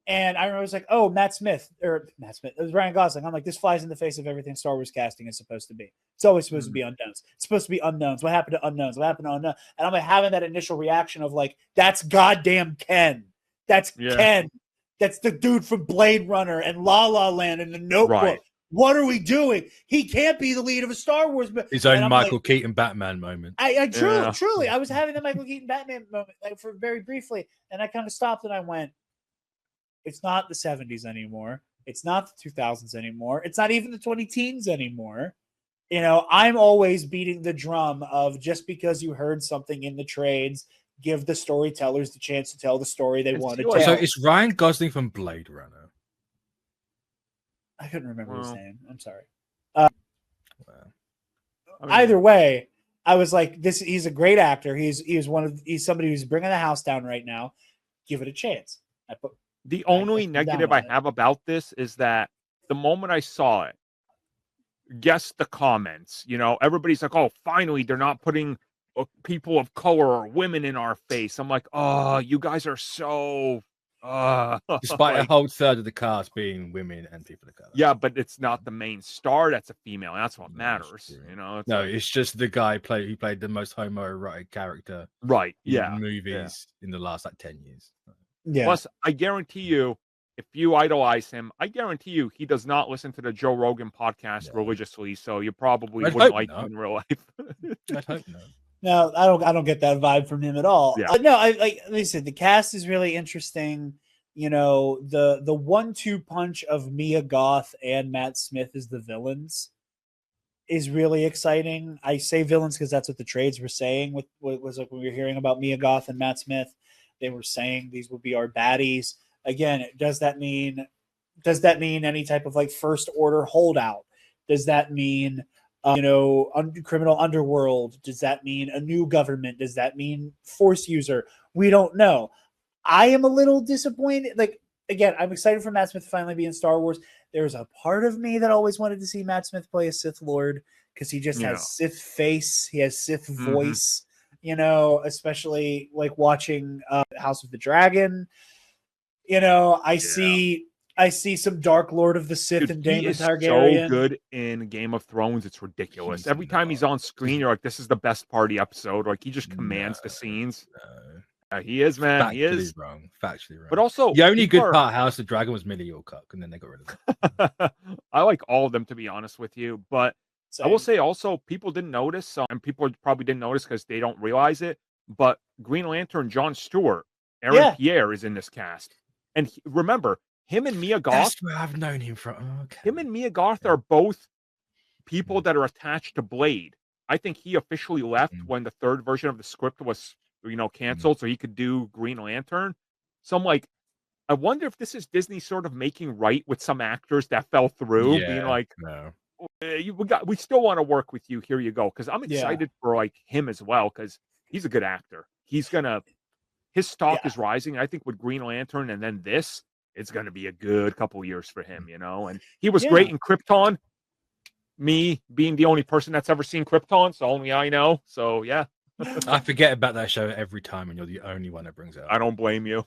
[SPEAKER 3] And I remember I was like, oh, Matt Smith. It was Ryan Gosling. I'm like, this flies in the face of everything Star Wars casting is supposed to be. It's always supposed to be unknowns. It's supposed to be unknowns. What happened to unknowns? What happened to unknowns? And I'm like having that initial reaction of like, that's goddamn Ken. That's Ken. That's the dude from Blade Runner and La La Land and The Notebook. Right. What are we doing? He can't be the lead of a Star Wars movie.
[SPEAKER 2] His own Michael Keaton Batman moment.
[SPEAKER 3] I truly, I was having the Michael Keaton Batman moment like for very briefly, and I kind of stopped and I went, it's not the 70s anymore. It's not the 2000s anymore. It's not even the 2010s anymore. You know, I'm always beating the drum of just because you heard something in the trades, give the storytellers the chance to tell the story they want to tell.
[SPEAKER 2] So it's Ryan Gosling from Blade Runner.
[SPEAKER 3] I couldn't remember his name. I'm sorry.
[SPEAKER 1] Either
[SPEAKER 3] way, I was like, he's a great actor. He's somebody who's bringing the house down right now. Give it a chance.
[SPEAKER 1] The only negative I have about this is that the moment I saw it, guess the comments, you know, everybody's like, oh, finally, they're not putting people of color or women in our face. I'm like, oh, you guys are so...
[SPEAKER 2] Despite a whole third of the cast being women and people of color.
[SPEAKER 1] Yeah, but it's not the main star that's a female. That's what matters, you know?
[SPEAKER 2] It's just the guy who played the most homoerotic character in movies in the last, 10 years.
[SPEAKER 3] Yeah.
[SPEAKER 1] Plus, I guarantee you, if you idolize him, I guarantee you he does not listen to the Joe Rogan podcast religiously, so you probably wouldn't like him in real life.
[SPEAKER 2] I'd hope not.
[SPEAKER 3] No, I don't get that vibe from him at all.
[SPEAKER 1] Yeah.
[SPEAKER 3] Like I said, the cast is really interesting. You know, the 1-2 punch of Mia Goth and Matt Smith as the villains is really exciting. I say villains because that's what the trades were saying. Was like when we were hearing about Mia Goth and Matt Smith. They were saying these will be our baddies. Again, does that mean any type of like first order holdout? Does that mean criminal underworld? Does that mean a new government? Does that mean Force user? We don't know. I am a little disappointed. Like, again, I'm excited for Matt Smith to finally be in Star Wars. There's a part of me that always wanted to see Matt Smith play a Sith Lord because he just has Sith face. He has Sith voice, especially like watching House of the Dragon. I see some Dark Lord of the Sith and Daemon Targaryen.
[SPEAKER 1] So good in Game of Thrones, it's ridiculous. Every time he's on screen, you're like, this is the best party episode. Like, he just commands the scenes. He is, man.
[SPEAKER 2] Factually
[SPEAKER 1] he is
[SPEAKER 2] wrong. Factually wrong.
[SPEAKER 1] But also,
[SPEAKER 2] the only good part of House of Dragon was Millie York, and then they got rid of it.
[SPEAKER 1] I like all of them, to be honest with you. But I will say also, people didn't notice, and people probably didn't notice because they don't realize it. But Green Lantern Jon Stewart, Aaron Pierre is in this cast. And remember, him and Mia Goth.
[SPEAKER 2] That's where I've known him from. Okay.
[SPEAKER 1] Him and Mia Goth are both people that are attached to Blade. I think he officially left when the third version of the script was, canceled, so he could do Green Lantern. So I'm like, I wonder if this is Disney sort of making right with some actors that fell through, being like, we still want to work with you. Here you go. Because I'm excited for like him as well, because he's a good actor. His stock is rising. I think with Green Lantern and then this, it's going to be a good couple years for him, And he was great in Krypton. Me being the only person that's ever seen Krypton, so only I know. So yeah.
[SPEAKER 2] I forget about that show every time, and you're the only one that brings it up.
[SPEAKER 1] I don't blame you.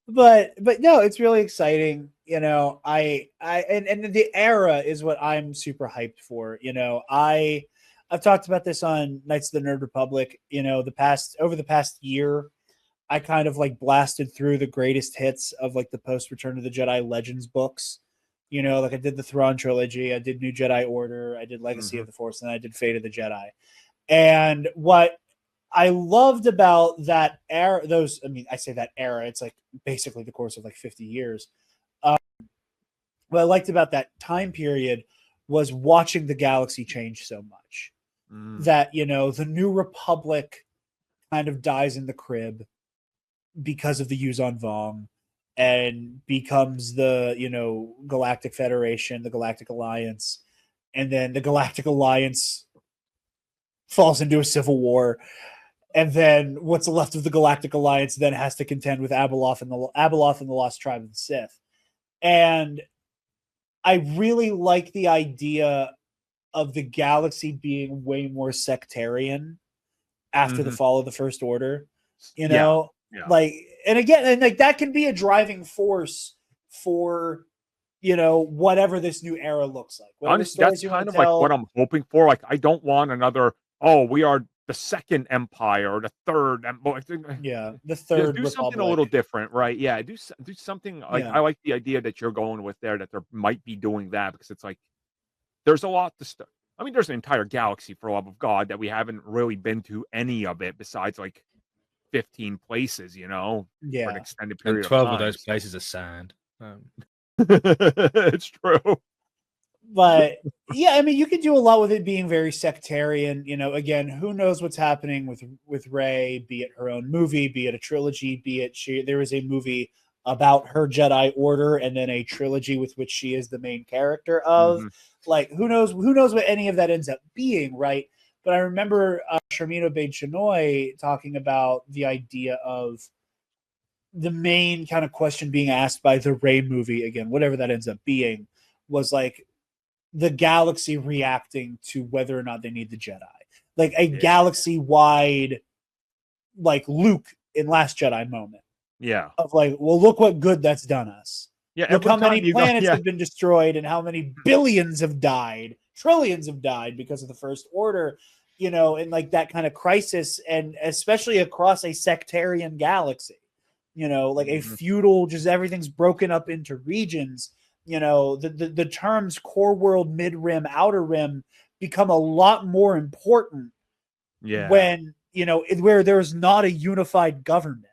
[SPEAKER 3] but no, it's really exciting. And the era is what I'm super hyped for. I've talked about this on Knights of the Nerd Republic. Over the past year, I kind of like blasted through the greatest hits of like the post Return of the Jedi Legends books. Like I did the Thrawn trilogy, I did New Jedi Order, I did Legacy of the Force, and I did Fate of the Jedi. And what I loved about that era, I say that era, it's like basically the course of like 50 years. What I liked about that time period was watching the galaxy change so much that, the New Republic kind of dies in the crib because of the Yuuzhan Vong and becomes the, Galactic Federation, the Galactic Alliance. And then the Galactic Alliance falls into a civil war, and then what's left of the Galactic Alliance then has to contend with Abeloth and the Lost Tribe of the Sith. And I really like the idea of the galaxy being way more sectarian after the fall of the First Order. Like, and again, and like that can be a driving force for whatever this new era looks like.
[SPEAKER 1] That's kind of like what I'm hoping for. Like, I don't want another, we are the second empire or the third.
[SPEAKER 3] The third.
[SPEAKER 1] Do something a little different, right? Yeah, do something like I like the idea that you're going with there, that there might be doing that, because it's like there's a lot to stuff. I mean, there's an entire galaxy, for the love of God, that we haven't really been to any of it besides like 15 places, for an extended period.
[SPEAKER 2] And 12
[SPEAKER 1] of time.
[SPEAKER 2] Of those places are sand.
[SPEAKER 1] It's true.
[SPEAKER 3] But yeah, I mean, you could do a lot with it being very sectarian. Again, who knows what's happening with Rey, be it her own movie, be it a trilogy, be it there is a movie about her Jedi Order and then a trilogy with which she is the main character of. Like, who knows what any of that ends up being, right? But I remember Sharmeen Obaid-Chinoy talking about the idea of the main kind of question being asked by the Rey movie, again, whatever that ends up being, was like the galaxy reacting to whether or not they need the Jedi. Like a galaxy-wide, like Luke in Last Jedi moment.
[SPEAKER 1] Yeah.
[SPEAKER 3] Of like, well, look what good that's done us.
[SPEAKER 1] Yeah.
[SPEAKER 3] Look how many planets have been destroyed and how many billions have died, trillions have died because of the First Order, and like that kind of crisis, and especially across a sectarian galaxy, like a feudal, just everything's broken up into regions. The terms core world, mid rim, outer rim become a lot more important when, where there's not a unified government.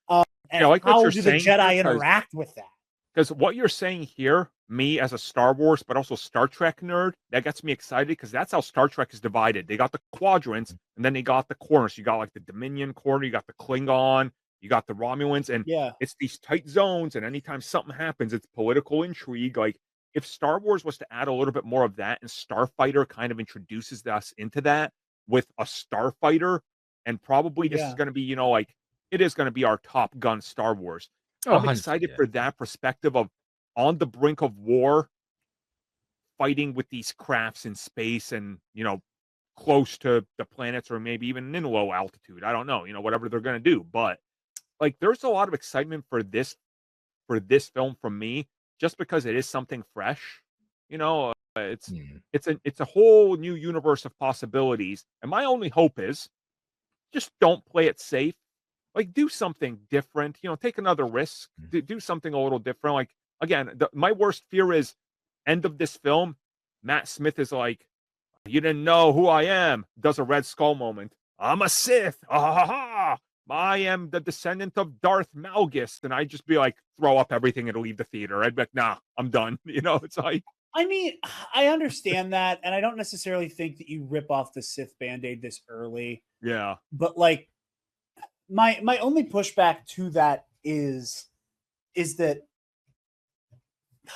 [SPEAKER 3] And
[SPEAKER 1] like
[SPEAKER 3] how
[SPEAKER 1] what
[SPEAKER 3] do
[SPEAKER 1] you're
[SPEAKER 3] the
[SPEAKER 1] saying,
[SPEAKER 3] Jedi interact with that?
[SPEAKER 1] Because what you're saying here, me as a Star Wars, but also Star Trek nerd, that gets me excited, because that's how Star Trek is divided. They got the quadrants, and then they got the corners. You got like the Dominion corner, you got the Klingon, you got the Romulans, and it's these tight zones, and anytime something happens, it's political intrigue. Like, if Star Wars was to add a little bit more of that, and Starfighter kind of introduces us into that with a Starfighter, and probably this is going to be, you know, like it is going to be our Top Gun Star Wars.
[SPEAKER 2] Oh,
[SPEAKER 1] I'm excited for that perspective of on the brink of war, fighting with these crafts in space, and you know, close to the planets, or maybe even in low altitude. I don't know, you know, whatever they're going to do, but like there's a lot of excitement for this film from me, just because it is something fresh. You know, it's a whole new universe of possibilities, and my only hope is just don't play it safe. Like, do something different. You know, take another risk. Do something a little different. Like, again, my worst fear is end of this film. Matt Smith is like, "You didn't know who I am." Does a Red Skull moment. I'm a Sith. Ah, ha, ha. I am the descendant of Darth Malgus, and I'd just be like, throw up everything and leave the theater. I'd be like, nah, I'm done. You know, it's like,
[SPEAKER 3] I mean, I understand that, and I don't necessarily think that you rip off the Sith Band-Aid this early.
[SPEAKER 1] yeah.
[SPEAKER 3] But like, my only pushback to that is that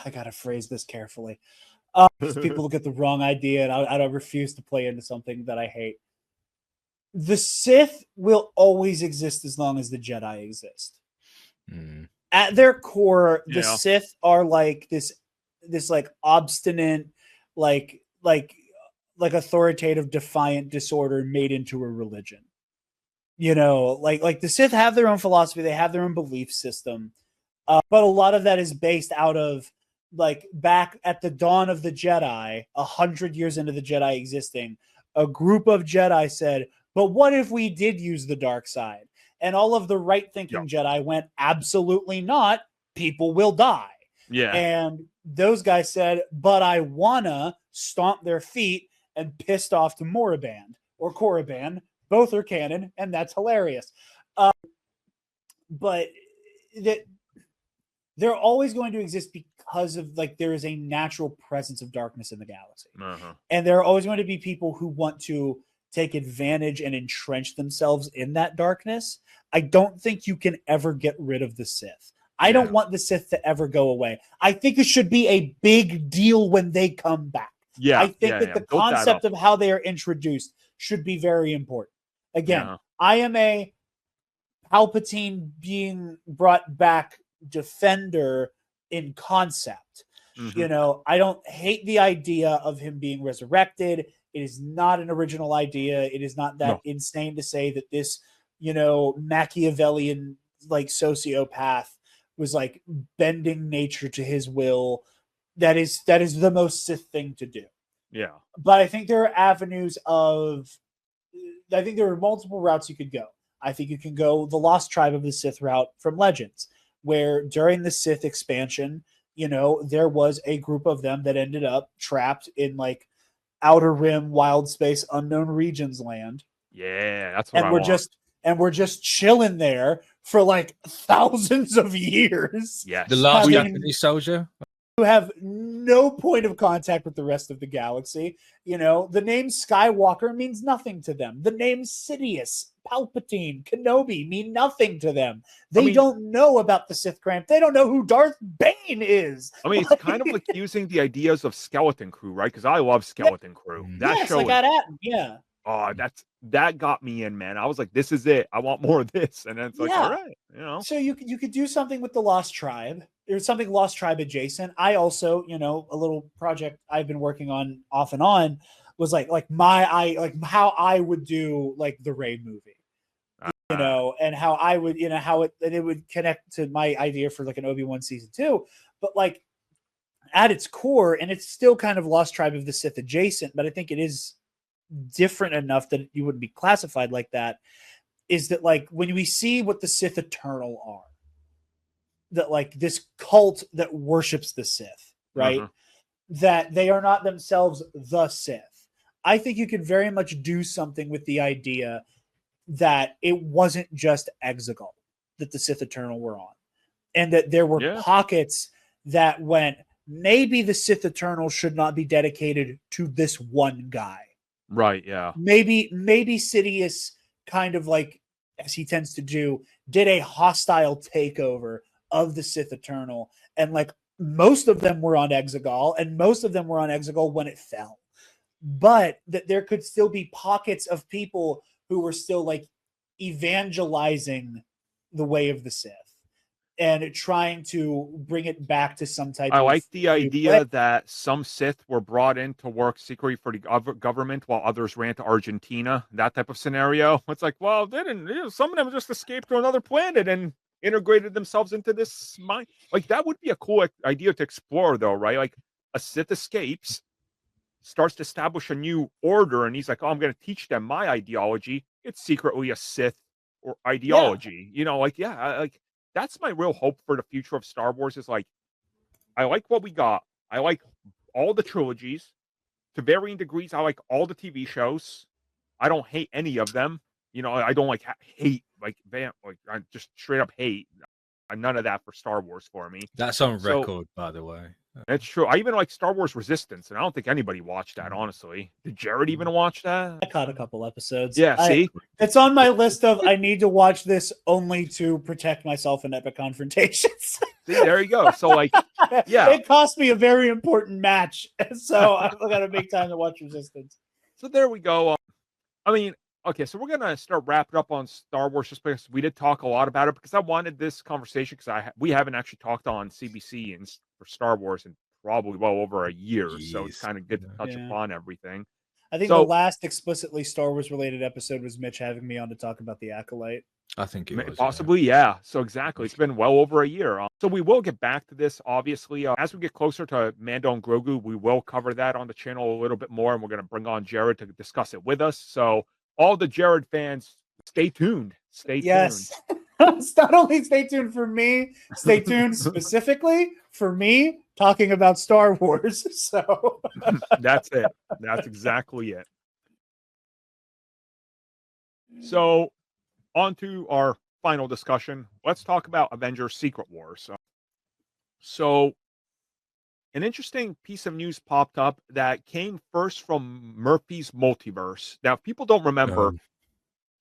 [SPEAKER 3] I gotta phrase this carefully. People will get the wrong idea, and I refuse to play into something that I hate. The Sith will always exist as long as the Jedi exist. At their core, the Sith are like this like obstinate, like authoritative, defiant disorder made into a religion. You know, like the Sith have their own philosophy, they have their own belief system, but a lot of that is based out of like back at the dawn of the Jedi, 100 years into the Jedi existing, a group of Jedi said, but what if we did use the dark side? And all of the right-thinking Jedi went, absolutely not. People will die.
[SPEAKER 1] Yeah.
[SPEAKER 3] And those guys said, but I wanna stomp their feet and pissed off to Moraband or Korriban. Both are canon, and that's hilarious. But that they're always going to exist because of like there is a natural presence of darkness in the galaxy. And there are always going to be people who want to take advantage and entrench themselves in that darkness. I don't think you can ever get rid of the Sith. I don't want the Sith to ever go away. I think it should be a big deal when they come back. I think that the concept of how they are introduced should be very important. Again, I am a Palpatine being brought back defender in concept. You know, I don't hate the idea of him being resurrected. It is not an original idea. It is not that insane to say that this, you know, Machiavellian like sociopath was like bending nature to his will. That is the most Sith thing to do.
[SPEAKER 1] Yeah.
[SPEAKER 3] But I think there are avenues of, I think there are multiple routes you could go. I think you can go the Lost Tribe of the Sith route from Legends, where during the Sith expansion, you know, there was a group of them that ended up trapped in like Outer Rim, Wild Space, Unknown Regions land.
[SPEAKER 1] Yeah, that's what I want.
[SPEAKER 3] We're just chilling there for like thousands of years.
[SPEAKER 1] Yes.
[SPEAKER 2] The last Japanese soldier
[SPEAKER 3] who have no point of contact with the rest of the galaxy. You know, the name Skywalker means nothing to them. The name Sidious, Palpatine, Kenobi mean nothing to them. They don't know about the Sith Cramp. They don't know who Darth Bane is.
[SPEAKER 1] I mean, it's kind of like using the ideas of Skeleton Crew, right? Because I love Skeleton Crew. That show, oh, that got me in, man. I was like, this is it. I want more of this. And then it's like, all right, you know.
[SPEAKER 3] So you could do something with the Lost Tribe. There's something Lost Tribe adjacent. I also, you know, a little project I've been working on off and on was like how I would do like the Rey movie. You know, and how I would, you know, how it would connect to my idea for like an Obi-Wan season 2. But like at its core, and it's still kind of Lost Tribe of the Sith adjacent, but I think it is different enough that you wouldn't be classified like that, is that like when we see what the Sith Eternal are, that like this cult that worships the Sith, right? That they are not themselves the Sith. I think you could very much do something with the idea that it wasn't just Exegol that the Sith Eternal were on, and that there were pockets that went, maybe the Sith Eternal should not be dedicated to this one guy.
[SPEAKER 1] Right, yeah.
[SPEAKER 3] Maybe Sidious, kind of like, as he tends to do, did a hostile takeover of the Sith Eternal, and like most of them were on Exegol, and most of them were on Exegol when it fell. But that there could still be pockets of people who were still like evangelizing the way of the Sith and trying to bring it back to some type
[SPEAKER 1] I
[SPEAKER 3] of
[SPEAKER 1] like the idea that some Sith were brought in to work secretly for the government while others ran to Argentina. That type of scenario. It's like, well, they didn't. Some of them just escaped to another planet and integrated themselves into this mind. Like, that would be a cool idea to explore, though, right? Like, a Sith escapes, starts to establish a new order, and he's like, oh, I'm going to teach them my ideology. It's secretly a Sith or ideology. You know, like, yeah, like, that's my real hope for the future of Star Wars is like, I like what we got. I like all the trilogies to varying degrees. I like all the TV shows. I don't hate any of them. You know, I don't like hate, like I just straight up hate. None of that for Star Wars for me.
[SPEAKER 2] That's on record, by the way.
[SPEAKER 1] That's true. I even like Star Wars Resistance, and I don't think anybody watched that, honestly. Did Jared even watch that?
[SPEAKER 3] I caught a couple episodes.
[SPEAKER 1] Yeah, see?
[SPEAKER 3] It's on my list of I need to watch this only to protect myself in epic confrontations.
[SPEAKER 1] See, there you go. So, like, yeah.
[SPEAKER 3] It cost me a very important match, so I've got to make time to watch Resistance.
[SPEAKER 1] So there we go. I mean, okay, so we're going to start wrapping up on Star Wars just because we did talk a lot about it because I wanted this conversation because we haven't actually talked on CBC and for Star Wars in probably well over a year. Jeez. So it's kind of good to touch upon everything.
[SPEAKER 3] I think the last explicitly Star Wars related episode was Mitch having me on to talk about the Acolyte.
[SPEAKER 2] I think it was.
[SPEAKER 1] Possibly, yeah. So exactly. It's been well over a year. So we will get back to this, obviously. As we get closer to Mando and Grogu, we will cover that on the channel a little bit more, and we're going to bring on Jared to discuss it with us. So all the Jared fans, stay tuned. Stay tuned.
[SPEAKER 3] Yes. It's not only stay tuned for me, stay tuned specifically for me talking about Star Wars. So
[SPEAKER 1] that's it. That's exactly it. So on to our final discussion. Let's talk about Avengers Secret Wars. So an interesting piece of news popped up that came first from Murphy's Multiverse. Now, if people don't remember,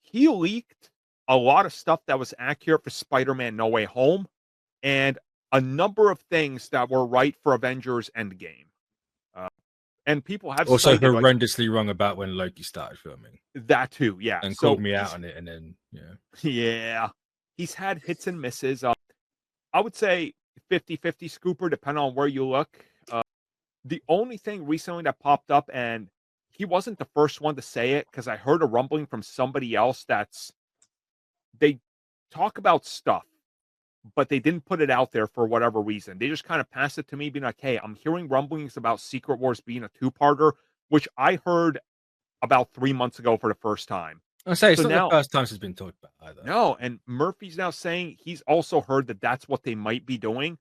[SPEAKER 1] he leaked a lot of stuff that was accurate for Spider-Man No Way Home and a number of things that were right for Avengers Endgame. And people have
[SPEAKER 2] also horrendously wrong about when Loki started filming.
[SPEAKER 1] That too, yeah.
[SPEAKER 2] And called me out on it, and then,
[SPEAKER 1] Yeah. He's had hits and misses. I would say 50-50 scooper, depending on where you look. The only thing recently that popped up, and he wasn't the first one to say it, because I heard a rumbling from somebody else they talk about stuff, but they didn't put it out there for whatever reason. They just kind of passed it to me, being like, hey, I'm hearing rumblings about Secret Wars being a two-parter, which I heard about 3 months ago for the first time.
[SPEAKER 2] I say it's not the first time it's been talked about either.
[SPEAKER 1] No, and Murphy's now saying he's also heard that that's what they might be doing.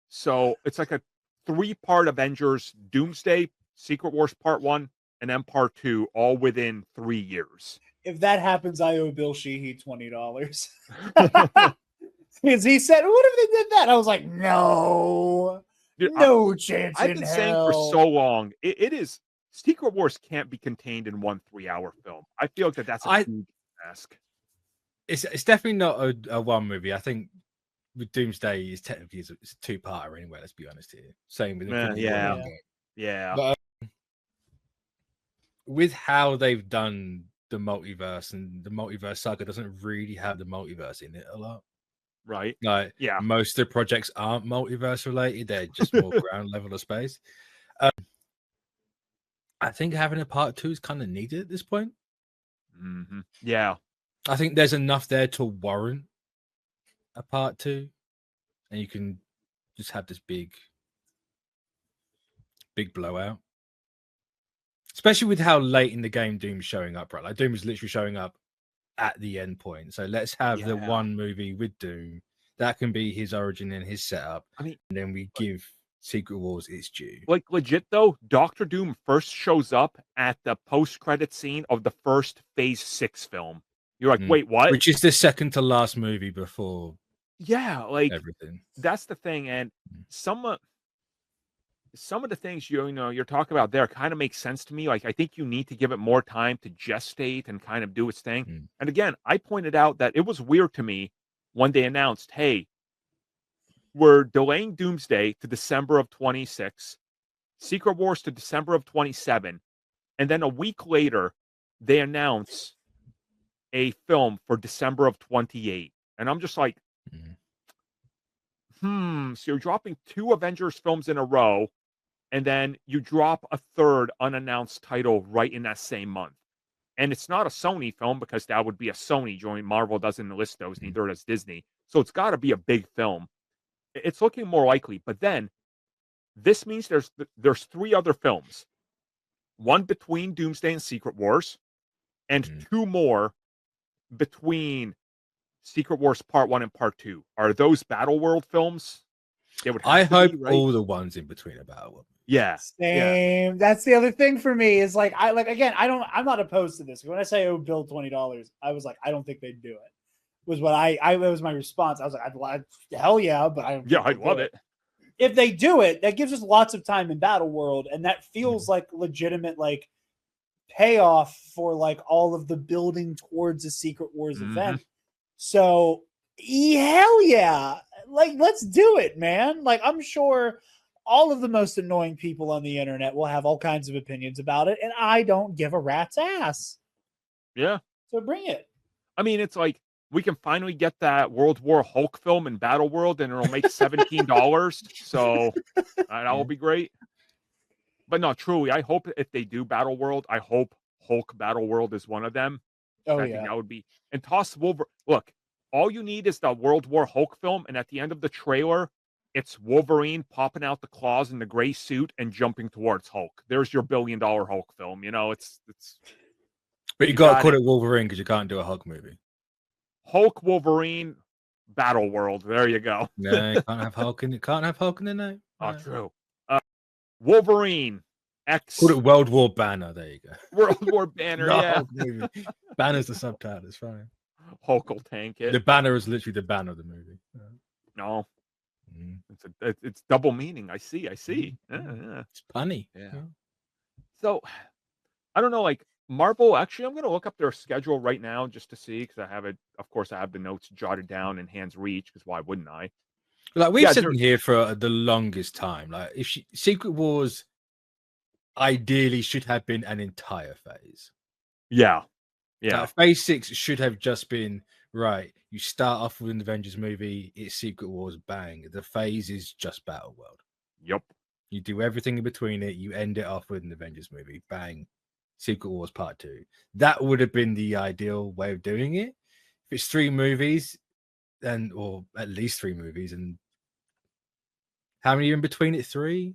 [SPEAKER 1] So it's like a 3-part Avengers, Doomsday, Secret Wars Part 1, and then Part 2, all within 3 years.
[SPEAKER 3] If that happens, I owe Bill Sheehy $20. Because he said, what if they did that? I was like, no. Dude, no chance
[SPEAKER 1] I've been saying for so long, it is, Secret Wars can't be contained in 1 3-hour film. I feel like that's a huge ask.
[SPEAKER 2] It's definitely not a one movie. I think with Doomsday is technically it's a 2-parter anyway, let's be honest here. Same with
[SPEAKER 1] Yeah.
[SPEAKER 2] But, with how they've done the multiverse, and the multiverse saga doesn't really have the multiverse in it a lot.
[SPEAKER 1] Right.
[SPEAKER 2] Like, most of the projects aren't multiverse related, they're just more ground level of space. I think having a part 2 is kind of needed at this point.
[SPEAKER 1] Mm-hmm. Yeah.
[SPEAKER 2] I think there's enough there to warrant a part 2, and you can just have this big blowout. Especially with how late in the game Doom's showing up, right? Like, Doom is literally showing up at the end point. So let's have the one movie with Doom that can be his origin and his setup. I mean, and then we give Secret Wars its due.
[SPEAKER 1] Like, legit though, Doctor Doom first shows up at the post-credit scene of the first Phase 6 film. You're like, wait, what?
[SPEAKER 2] Which is the second to last movie before
[SPEAKER 1] like
[SPEAKER 2] everything.
[SPEAKER 1] That's the thing. And some of the things you're talking about there kind of make sense to me. Like, I think you need to give it more time to gestate and kind of do its thing. And again, I pointed out that it was weird to me when they announced, hey, we're delaying Doomsday to December of 26, Secret Wars to December of 27, and then a week later, they announce a film for December of 28. And I'm just like, so you're dropping 2 Avengers films in a row, and then you drop a third unannounced title right in that same month. And it's not a Sony film because that would be a Sony joint. Marvel doesn't list those, neither does Disney. So it's got to be a big film. It's looking more likely. But then this means there's 3 other films. One between Doomsday and Secret Wars, and 2 more between Secret Wars Part 1 and Part 2. Are those Battle World films?
[SPEAKER 2] I hope all the ones in between are Battle World.
[SPEAKER 1] Yeah.
[SPEAKER 3] Same. Yeah. That's the other thing for me is like, I'm not opposed to this. When I say, oh, bill $20, I was like, I don't think they'd do it. Was what that was my response. I was like, hell yeah, but I
[SPEAKER 1] love it.
[SPEAKER 3] If they do it, that gives us lots of time in Battle World, and that feels like legitimate like payoff for like all of the building towards a Secret Wars event. So hell yeah, like let's do it, man. Like I'm sure all of the most annoying people on the internet will have all kinds of opinions about it, and I don't give a rat's ass.
[SPEAKER 1] Yeah.
[SPEAKER 3] So bring it.
[SPEAKER 1] I mean, it's like we can finally get that World War Hulk film in Battle World, and it'll make $17. So that will be great. But no, truly, I hope if they do Battle World, I hope Hulk Battle World is one of them.
[SPEAKER 3] Oh,
[SPEAKER 1] I think that would be. And toss Wolverine. Look, all you need is the World War Hulk film, and at the end of the trailer, it's Wolverine popping out the claws in the gray suit and jumping towards Hulk. There's your $1 billion Hulk film. You know, it's.
[SPEAKER 2] But you got to call it Wolverine because you can't do a Hulk movie.
[SPEAKER 1] Hulk, Wolverine, Battle World. There you go.
[SPEAKER 2] No, you can't have Hulk in it. Can't have Hulk in the name.
[SPEAKER 1] Oh, true. Wolverine X.
[SPEAKER 2] Call it World War Banner. There you go.
[SPEAKER 1] World War Banner. Yeah.
[SPEAKER 2] Banner's the subtitle. It's fine.
[SPEAKER 1] Hulk will tank it.
[SPEAKER 2] The banner is literally the banner of the movie.
[SPEAKER 1] No. It's double meaning. I see. Yeah.
[SPEAKER 2] It's punny.
[SPEAKER 1] Yeah. So I don't know, like Marvel, actually I'm gonna look up their schedule right now just to see, because I have it, of course I have the notes jotted down in hand's reach, because why wouldn't I?
[SPEAKER 2] Like we've sitting here for the longest time. Like if Secret Wars ideally should have been an entire phase.
[SPEAKER 1] Yeah.
[SPEAKER 2] Phase 6 should have just been right. You start off with an Avengers movie, it's Secret Wars, bang. The phase is just Battle World.
[SPEAKER 1] Yep.
[SPEAKER 2] You do everything in between it. You end it off with an Avengers movie, bang. Secret Wars Part 2. That would have been the ideal way of doing it. If it's 3 movies, or at least 3 movies, and how many are in between it? 3?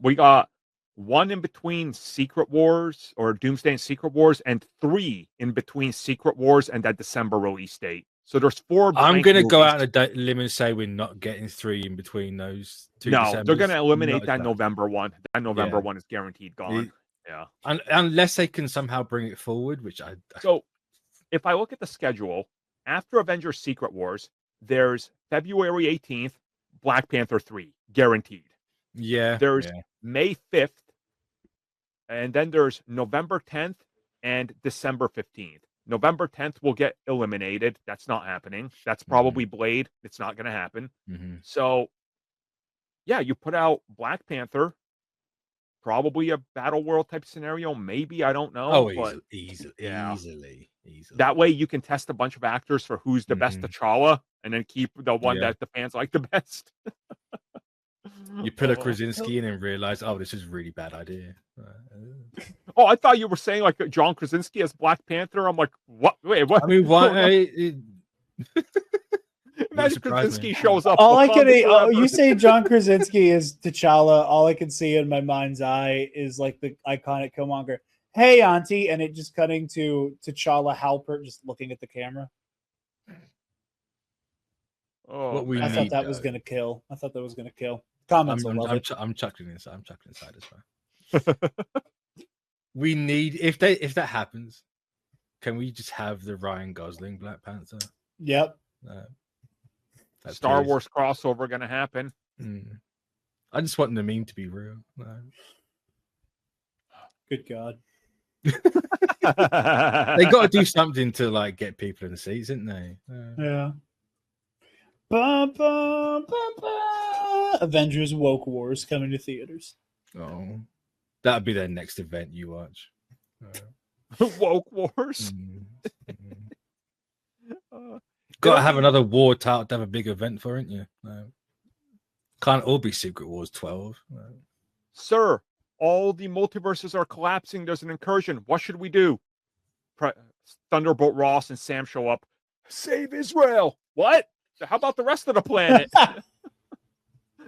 [SPEAKER 1] We got 1 in between Secret Wars or Doomsday and Secret Wars, and 3 in between Secret Wars and that December release date. So there's 4.
[SPEAKER 2] I'm going to go out on a limb and say we're not getting 3 in between those 2.
[SPEAKER 1] No,
[SPEAKER 2] Decembers.
[SPEAKER 1] they're going to eliminate that November one. That November one is guaranteed gone. Yeah.
[SPEAKER 2] Unless they can somehow bring it forward, which I.
[SPEAKER 1] So if I look at the schedule, after Avengers Secret Wars, there's February 18th, Black Panther 3, guaranteed.
[SPEAKER 2] Yeah.
[SPEAKER 1] There's May 5th, and then there's November 10th and December 15th. November 10th will get eliminated. That's not happening. That's probably Blade. It's not going to happen. So, yeah, you put out Black Panther, probably a Battle World type scenario. Maybe, I don't know.
[SPEAKER 2] Oh,
[SPEAKER 1] but
[SPEAKER 2] easily.
[SPEAKER 1] That way you can test a bunch of actors for who's the best T'Challa, and then keep the one that the fans like the best.
[SPEAKER 2] You put a Krasinski in and realize, this is a really bad idea.
[SPEAKER 1] Oh, I thought you were saying like John Krasinski as Black Panther. I'm like, what? Wait, what?
[SPEAKER 2] I mean, why?
[SPEAKER 1] Imagine Krasinski shows up.
[SPEAKER 3] All I can, you say John Krasinski is T'Challa. All I can see in my mind's eye is like the iconic Killmonger. Hey, Auntie, and it just cutting to T'Challa Halpert just looking at the camera.
[SPEAKER 1] Oh,
[SPEAKER 3] I thought that was gonna kill. Comments.
[SPEAKER 2] I'm chuckling inside. I'm chuckling inside as well. We need if that happens, can we just have the Ryan Gosling Black Panther?
[SPEAKER 3] Yep.
[SPEAKER 1] Star Wars crossover gonna happen.
[SPEAKER 2] I just want the meme to be real.
[SPEAKER 3] Good God.
[SPEAKER 2] They got to do something to like get people in the seats, didn't they?
[SPEAKER 3] Yeah. Ba, ba, ba, ba. Avengers Woke Wars coming to theaters.
[SPEAKER 2] Oh, that'd be their next event you watch.
[SPEAKER 1] Woke Wars.
[SPEAKER 2] Gotta have another war title to have a big event for, ain't you? Can't all be Secret Wars 12.
[SPEAKER 1] Sir, all the multiverses are collapsing. There's an incursion. What should we do? Thunderbolt Ross and Sam show up. Save Israel. What? How about the rest of the planet?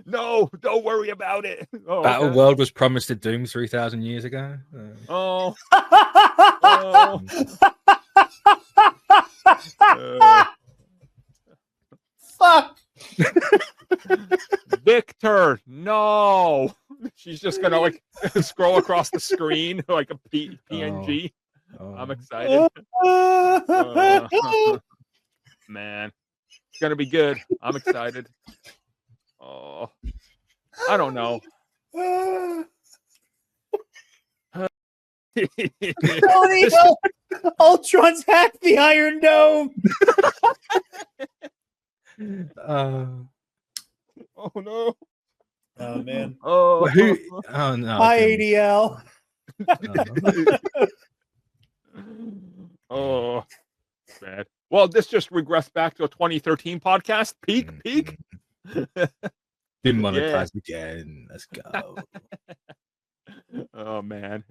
[SPEAKER 1] No, don't worry about it. Oh,
[SPEAKER 2] Battle
[SPEAKER 1] okay.
[SPEAKER 2] World was promised to Doom 3,000 years ago.
[SPEAKER 1] Oh.
[SPEAKER 3] Fuck.
[SPEAKER 1] Victor, no. She's just gonna like scroll across the screen like a PNG.
[SPEAKER 2] Oh.
[SPEAKER 1] I'm excited. Man, it's gonna be good. I'm excited. Oh, I don't know.
[SPEAKER 3] Tony, Ultron's hacked the Iron Dome.
[SPEAKER 1] Oh no.
[SPEAKER 3] Oh man.
[SPEAKER 1] Oh,
[SPEAKER 2] who? Oh no.
[SPEAKER 3] Hi, ADL.
[SPEAKER 1] Oh, bad. Well, this just regressed back to a 2013 podcast. Peak.
[SPEAKER 2] Demonetized again. Let's go.
[SPEAKER 1] Oh man,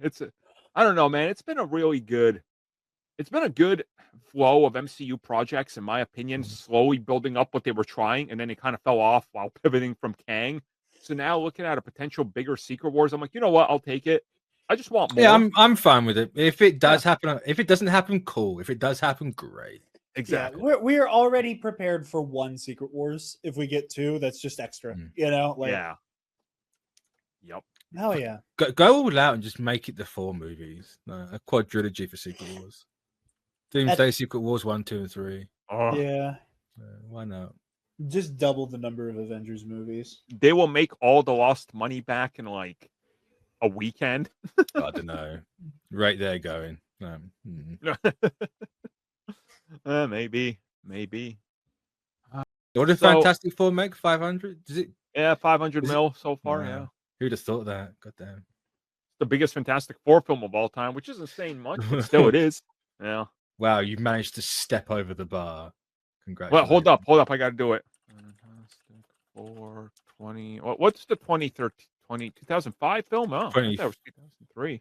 [SPEAKER 1] I don't know, man. It's been a good flow of MCU projects, in my opinion, slowly building up what they were trying, and then it kind of fell off while pivoting from Kang. So now looking at a potential bigger Secret Wars, I'm like, you know what? I'll take it. I just want more.
[SPEAKER 2] Yeah, I'm fine with it. If it does happen, if it doesn't happen, cool. If it does happen, great.
[SPEAKER 1] Exactly.
[SPEAKER 3] Yeah, we're already prepared for one Secret Wars. If we get two, that's just extra. You know, like
[SPEAKER 1] yeah. Yep.
[SPEAKER 3] Oh yeah.
[SPEAKER 2] Go all out and just make it the 4 movies. A quadrilogy for Secret Wars. Doomsday, Secret Wars 1, 2, and 3.
[SPEAKER 1] Oh.
[SPEAKER 3] Yeah.
[SPEAKER 2] Why not?
[SPEAKER 3] Just double the number of Avengers movies.
[SPEAKER 1] They will make all the lost money back in like a weekend.
[SPEAKER 2] I don't know. Right there going.
[SPEAKER 1] Maybe.
[SPEAKER 2] What did Fantastic Four make? 500? Does it?
[SPEAKER 1] Yeah, 500 mil so far. Yeah.
[SPEAKER 2] Who'd have thought that? Goddamn.
[SPEAKER 1] The biggest Fantastic Four film of all time, which isn't saying much, but still it is. Yeah.
[SPEAKER 2] Wow, you managed to step over the bar. Congratulations.
[SPEAKER 1] Well, hold up. I got to do it. Fantastic Four 20. What's the 2005 film? Oh,
[SPEAKER 2] 20...
[SPEAKER 1] that was 2003.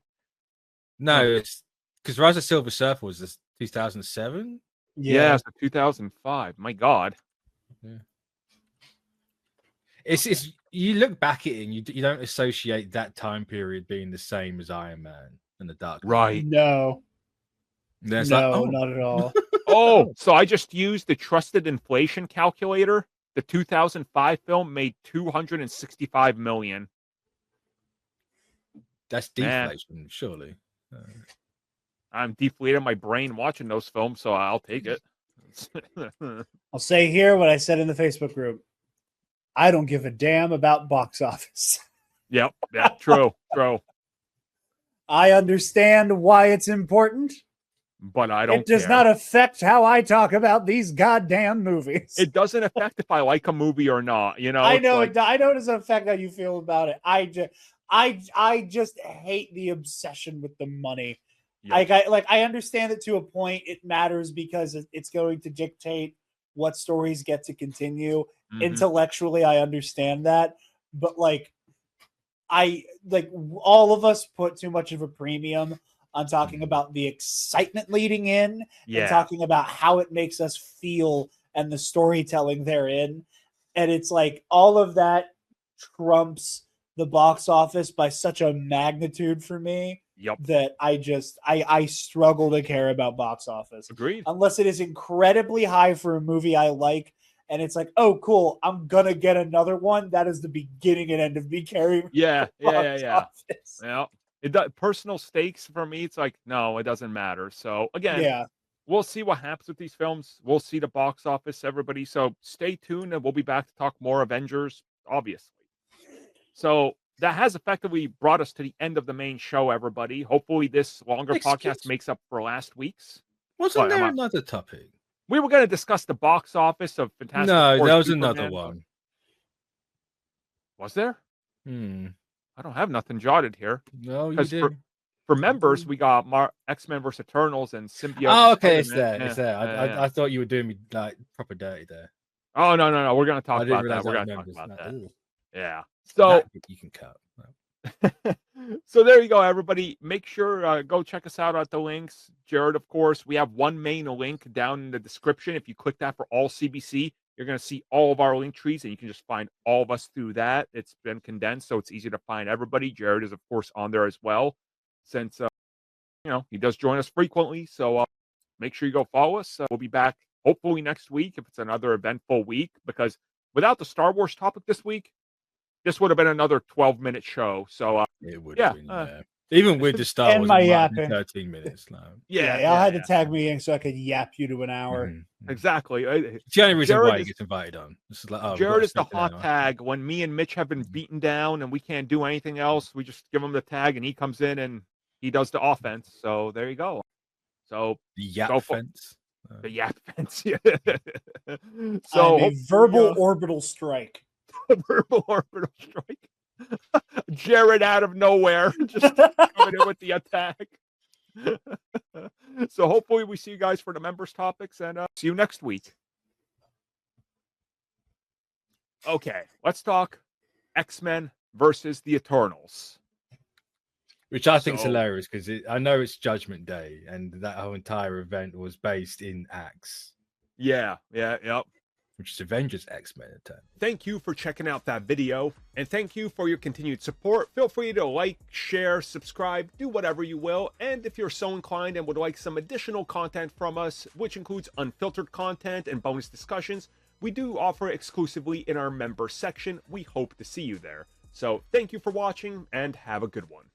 [SPEAKER 2] No, it's because Rise of Silver Surfer was this 2007.
[SPEAKER 1] Yeah, it's 2005. My God.
[SPEAKER 2] Yeah. It's you look back at it and you don't associate that time period being the same as Iron Man and the Dark Knight.
[SPEAKER 1] Right.
[SPEAKER 3] No.
[SPEAKER 2] No,
[SPEAKER 3] not at all.
[SPEAKER 1] Oh, so I just used the trusted inflation calculator. The 2005 film made $265 million.
[SPEAKER 2] That's deflation, surely.
[SPEAKER 1] I'm deflating my brain watching those films, so I'll take it.
[SPEAKER 3] I'll say here what I said in the Facebook group. I don't give a damn about box office.
[SPEAKER 1] Yep. Yeah. True.
[SPEAKER 3] I understand why it's important,
[SPEAKER 1] but I don't.
[SPEAKER 3] It does not affect how I talk about these goddamn movies.
[SPEAKER 1] It doesn't affect if I like a movie or not. You know.
[SPEAKER 3] I know. I know it doesn't affect how you feel about it. I just hate the obsession with the money. Yep. I understand it to a point. It matters because it's going to dictate what stories get to continue. Mm-hmm. Intellectually, I understand that, but all of us put too much of a premium on talking about the excitement leading in and talking about how it makes us feel and the storytelling therein. And it's like all of that trumps the box office by such a magnitude for me.
[SPEAKER 1] Yep.
[SPEAKER 3] That I struggle to care about box office.
[SPEAKER 1] Agreed.
[SPEAKER 3] Unless it is incredibly high for a movie I like, and it's like, oh, cool, I'm gonna get another one. That is the beginning and end of me caring.
[SPEAKER 1] Yeah.
[SPEAKER 3] Office.
[SPEAKER 1] Yeah. It does, personal stakes for me. It's like, no, it doesn't matter. So again, we'll see what happens with these films. We'll see the box office, everybody. So stay tuned, and we'll be back to talk more Avengers, obviously. So that has effectively brought us to the end of the main show, everybody. Hopefully this longer podcast makes up for last week's.
[SPEAKER 2] Wasn't there another topic?
[SPEAKER 1] We were going to discuss the box office of Fantastic
[SPEAKER 2] No,
[SPEAKER 1] Four
[SPEAKER 2] there was
[SPEAKER 1] Superman,
[SPEAKER 2] another
[SPEAKER 1] but-
[SPEAKER 2] one.
[SPEAKER 1] Was there?
[SPEAKER 2] Hmm.
[SPEAKER 1] I don't have nothing jotted here.
[SPEAKER 2] No, you
[SPEAKER 1] 'Cause
[SPEAKER 2] did.
[SPEAKER 1] For members, we got X-Men vs. Eternals and Symbiote.
[SPEAKER 2] Oh,
[SPEAKER 1] and
[SPEAKER 2] okay, it's
[SPEAKER 1] Spider-Man.
[SPEAKER 2] there. It's
[SPEAKER 1] Yeah,
[SPEAKER 2] there.
[SPEAKER 1] yeah, yeah.
[SPEAKER 2] I thought you were doing me like proper dirty there.
[SPEAKER 1] Oh, no. We're going to talk
[SPEAKER 2] I didn't
[SPEAKER 1] about that.
[SPEAKER 2] realize
[SPEAKER 1] We're
[SPEAKER 2] that
[SPEAKER 1] going to talk
[SPEAKER 2] members.
[SPEAKER 1] about
[SPEAKER 2] No,
[SPEAKER 1] that.
[SPEAKER 2] ugh.
[SPEAKER 1] Yeah. So,
[SPEAKER 2] That bit you can cut. No.
[SPEAKER 1] so there you go, everybody. Make sure go check us out at the links. Jared, of course, we have one main link down in the description. If you click that for all CBC, you're going to see all of our link trees, and you can just find all of us through that. It's been condensed, so it's easy to find everybody. Jared is, of course, on there as well, since he does join us frequently. So make sure you go follow us. We'll be back hopefully next week if it's another eventful week, because without the Star Wars topic this week, this would have been another 12-minute show. So
[SPEAKER 2] It would
[SPEAKER 1] yeah,
[SPEAKER 2] have been. Even with the Star
[SPEAKER 3] and
[SPEAKER 2] Wars,
[SPEAKER 3] my
[SPEAKER 2] it might have
[SPEAKER 3] yapping.
[SPEAKER 2] been 13 minutes. No.
[SPEAKER 3] Y'all had to tag me in so I could yap you to an hour.
[SPEAKER 2] Mhm.
[SPEAKER 1] exactly.
[SPEAKER 2] It's the only reason
[SPEAKER 1] Jared
[SPEAKER 2] why he
[SPEAKER 1] is-
[SPEAKER 2] gets invited on. This is like, oh, we've got
[SPEAKER 1] Jared
[SPEAKER 2] to
[SPEAKER 1] is the
[SPEAKER 2] stick an
[SPEAKER 1] hot
[SPEAKER 2] hour.
[SPEAKER 1] tag. When me and Mitch have been beaten down and we can't do anything else, we just give him the tag and he comes in and he does the offense. So there you go. So
[SPEAKER 2] The yap
[SPEAKER 1] go for-
[SPEAKER 2] fence.
[SPEAKER 1] the yap fence. Yeah.
[SPEAKER 3] So
[SPEAKER 1] So
[SPEAKER 3] I'm a verbal orbital strike.
[SPEAKER 1] verbal orbital strike. Jared out of nowhere, just coming in with the attack. So hopefully we see you guys for the members topics, and see you next week. Okay, let's talk X-Men versus the Eternals.
[SPEAKER 2] Which I think is
[SPEAKER 1] So-
[SPEAKER 2] hilarious because I know it's Judgment Day and that whole entire event was based in Axe,
[SPEAKER 1] Yep.
[SPEAKER 2] which is Avengers X-Men attack.
[SPEAKER 1] Thank you for checking out that video, and thank you for your continued support. Feel free to like, share, subscribe, do whatever you will. And if you're so inclined and would like some additional content from us, which includes unfiltered content and bonus discussions, we do offer exclusively in our member section. We hope to see you there. So thank you for watching and have a good one.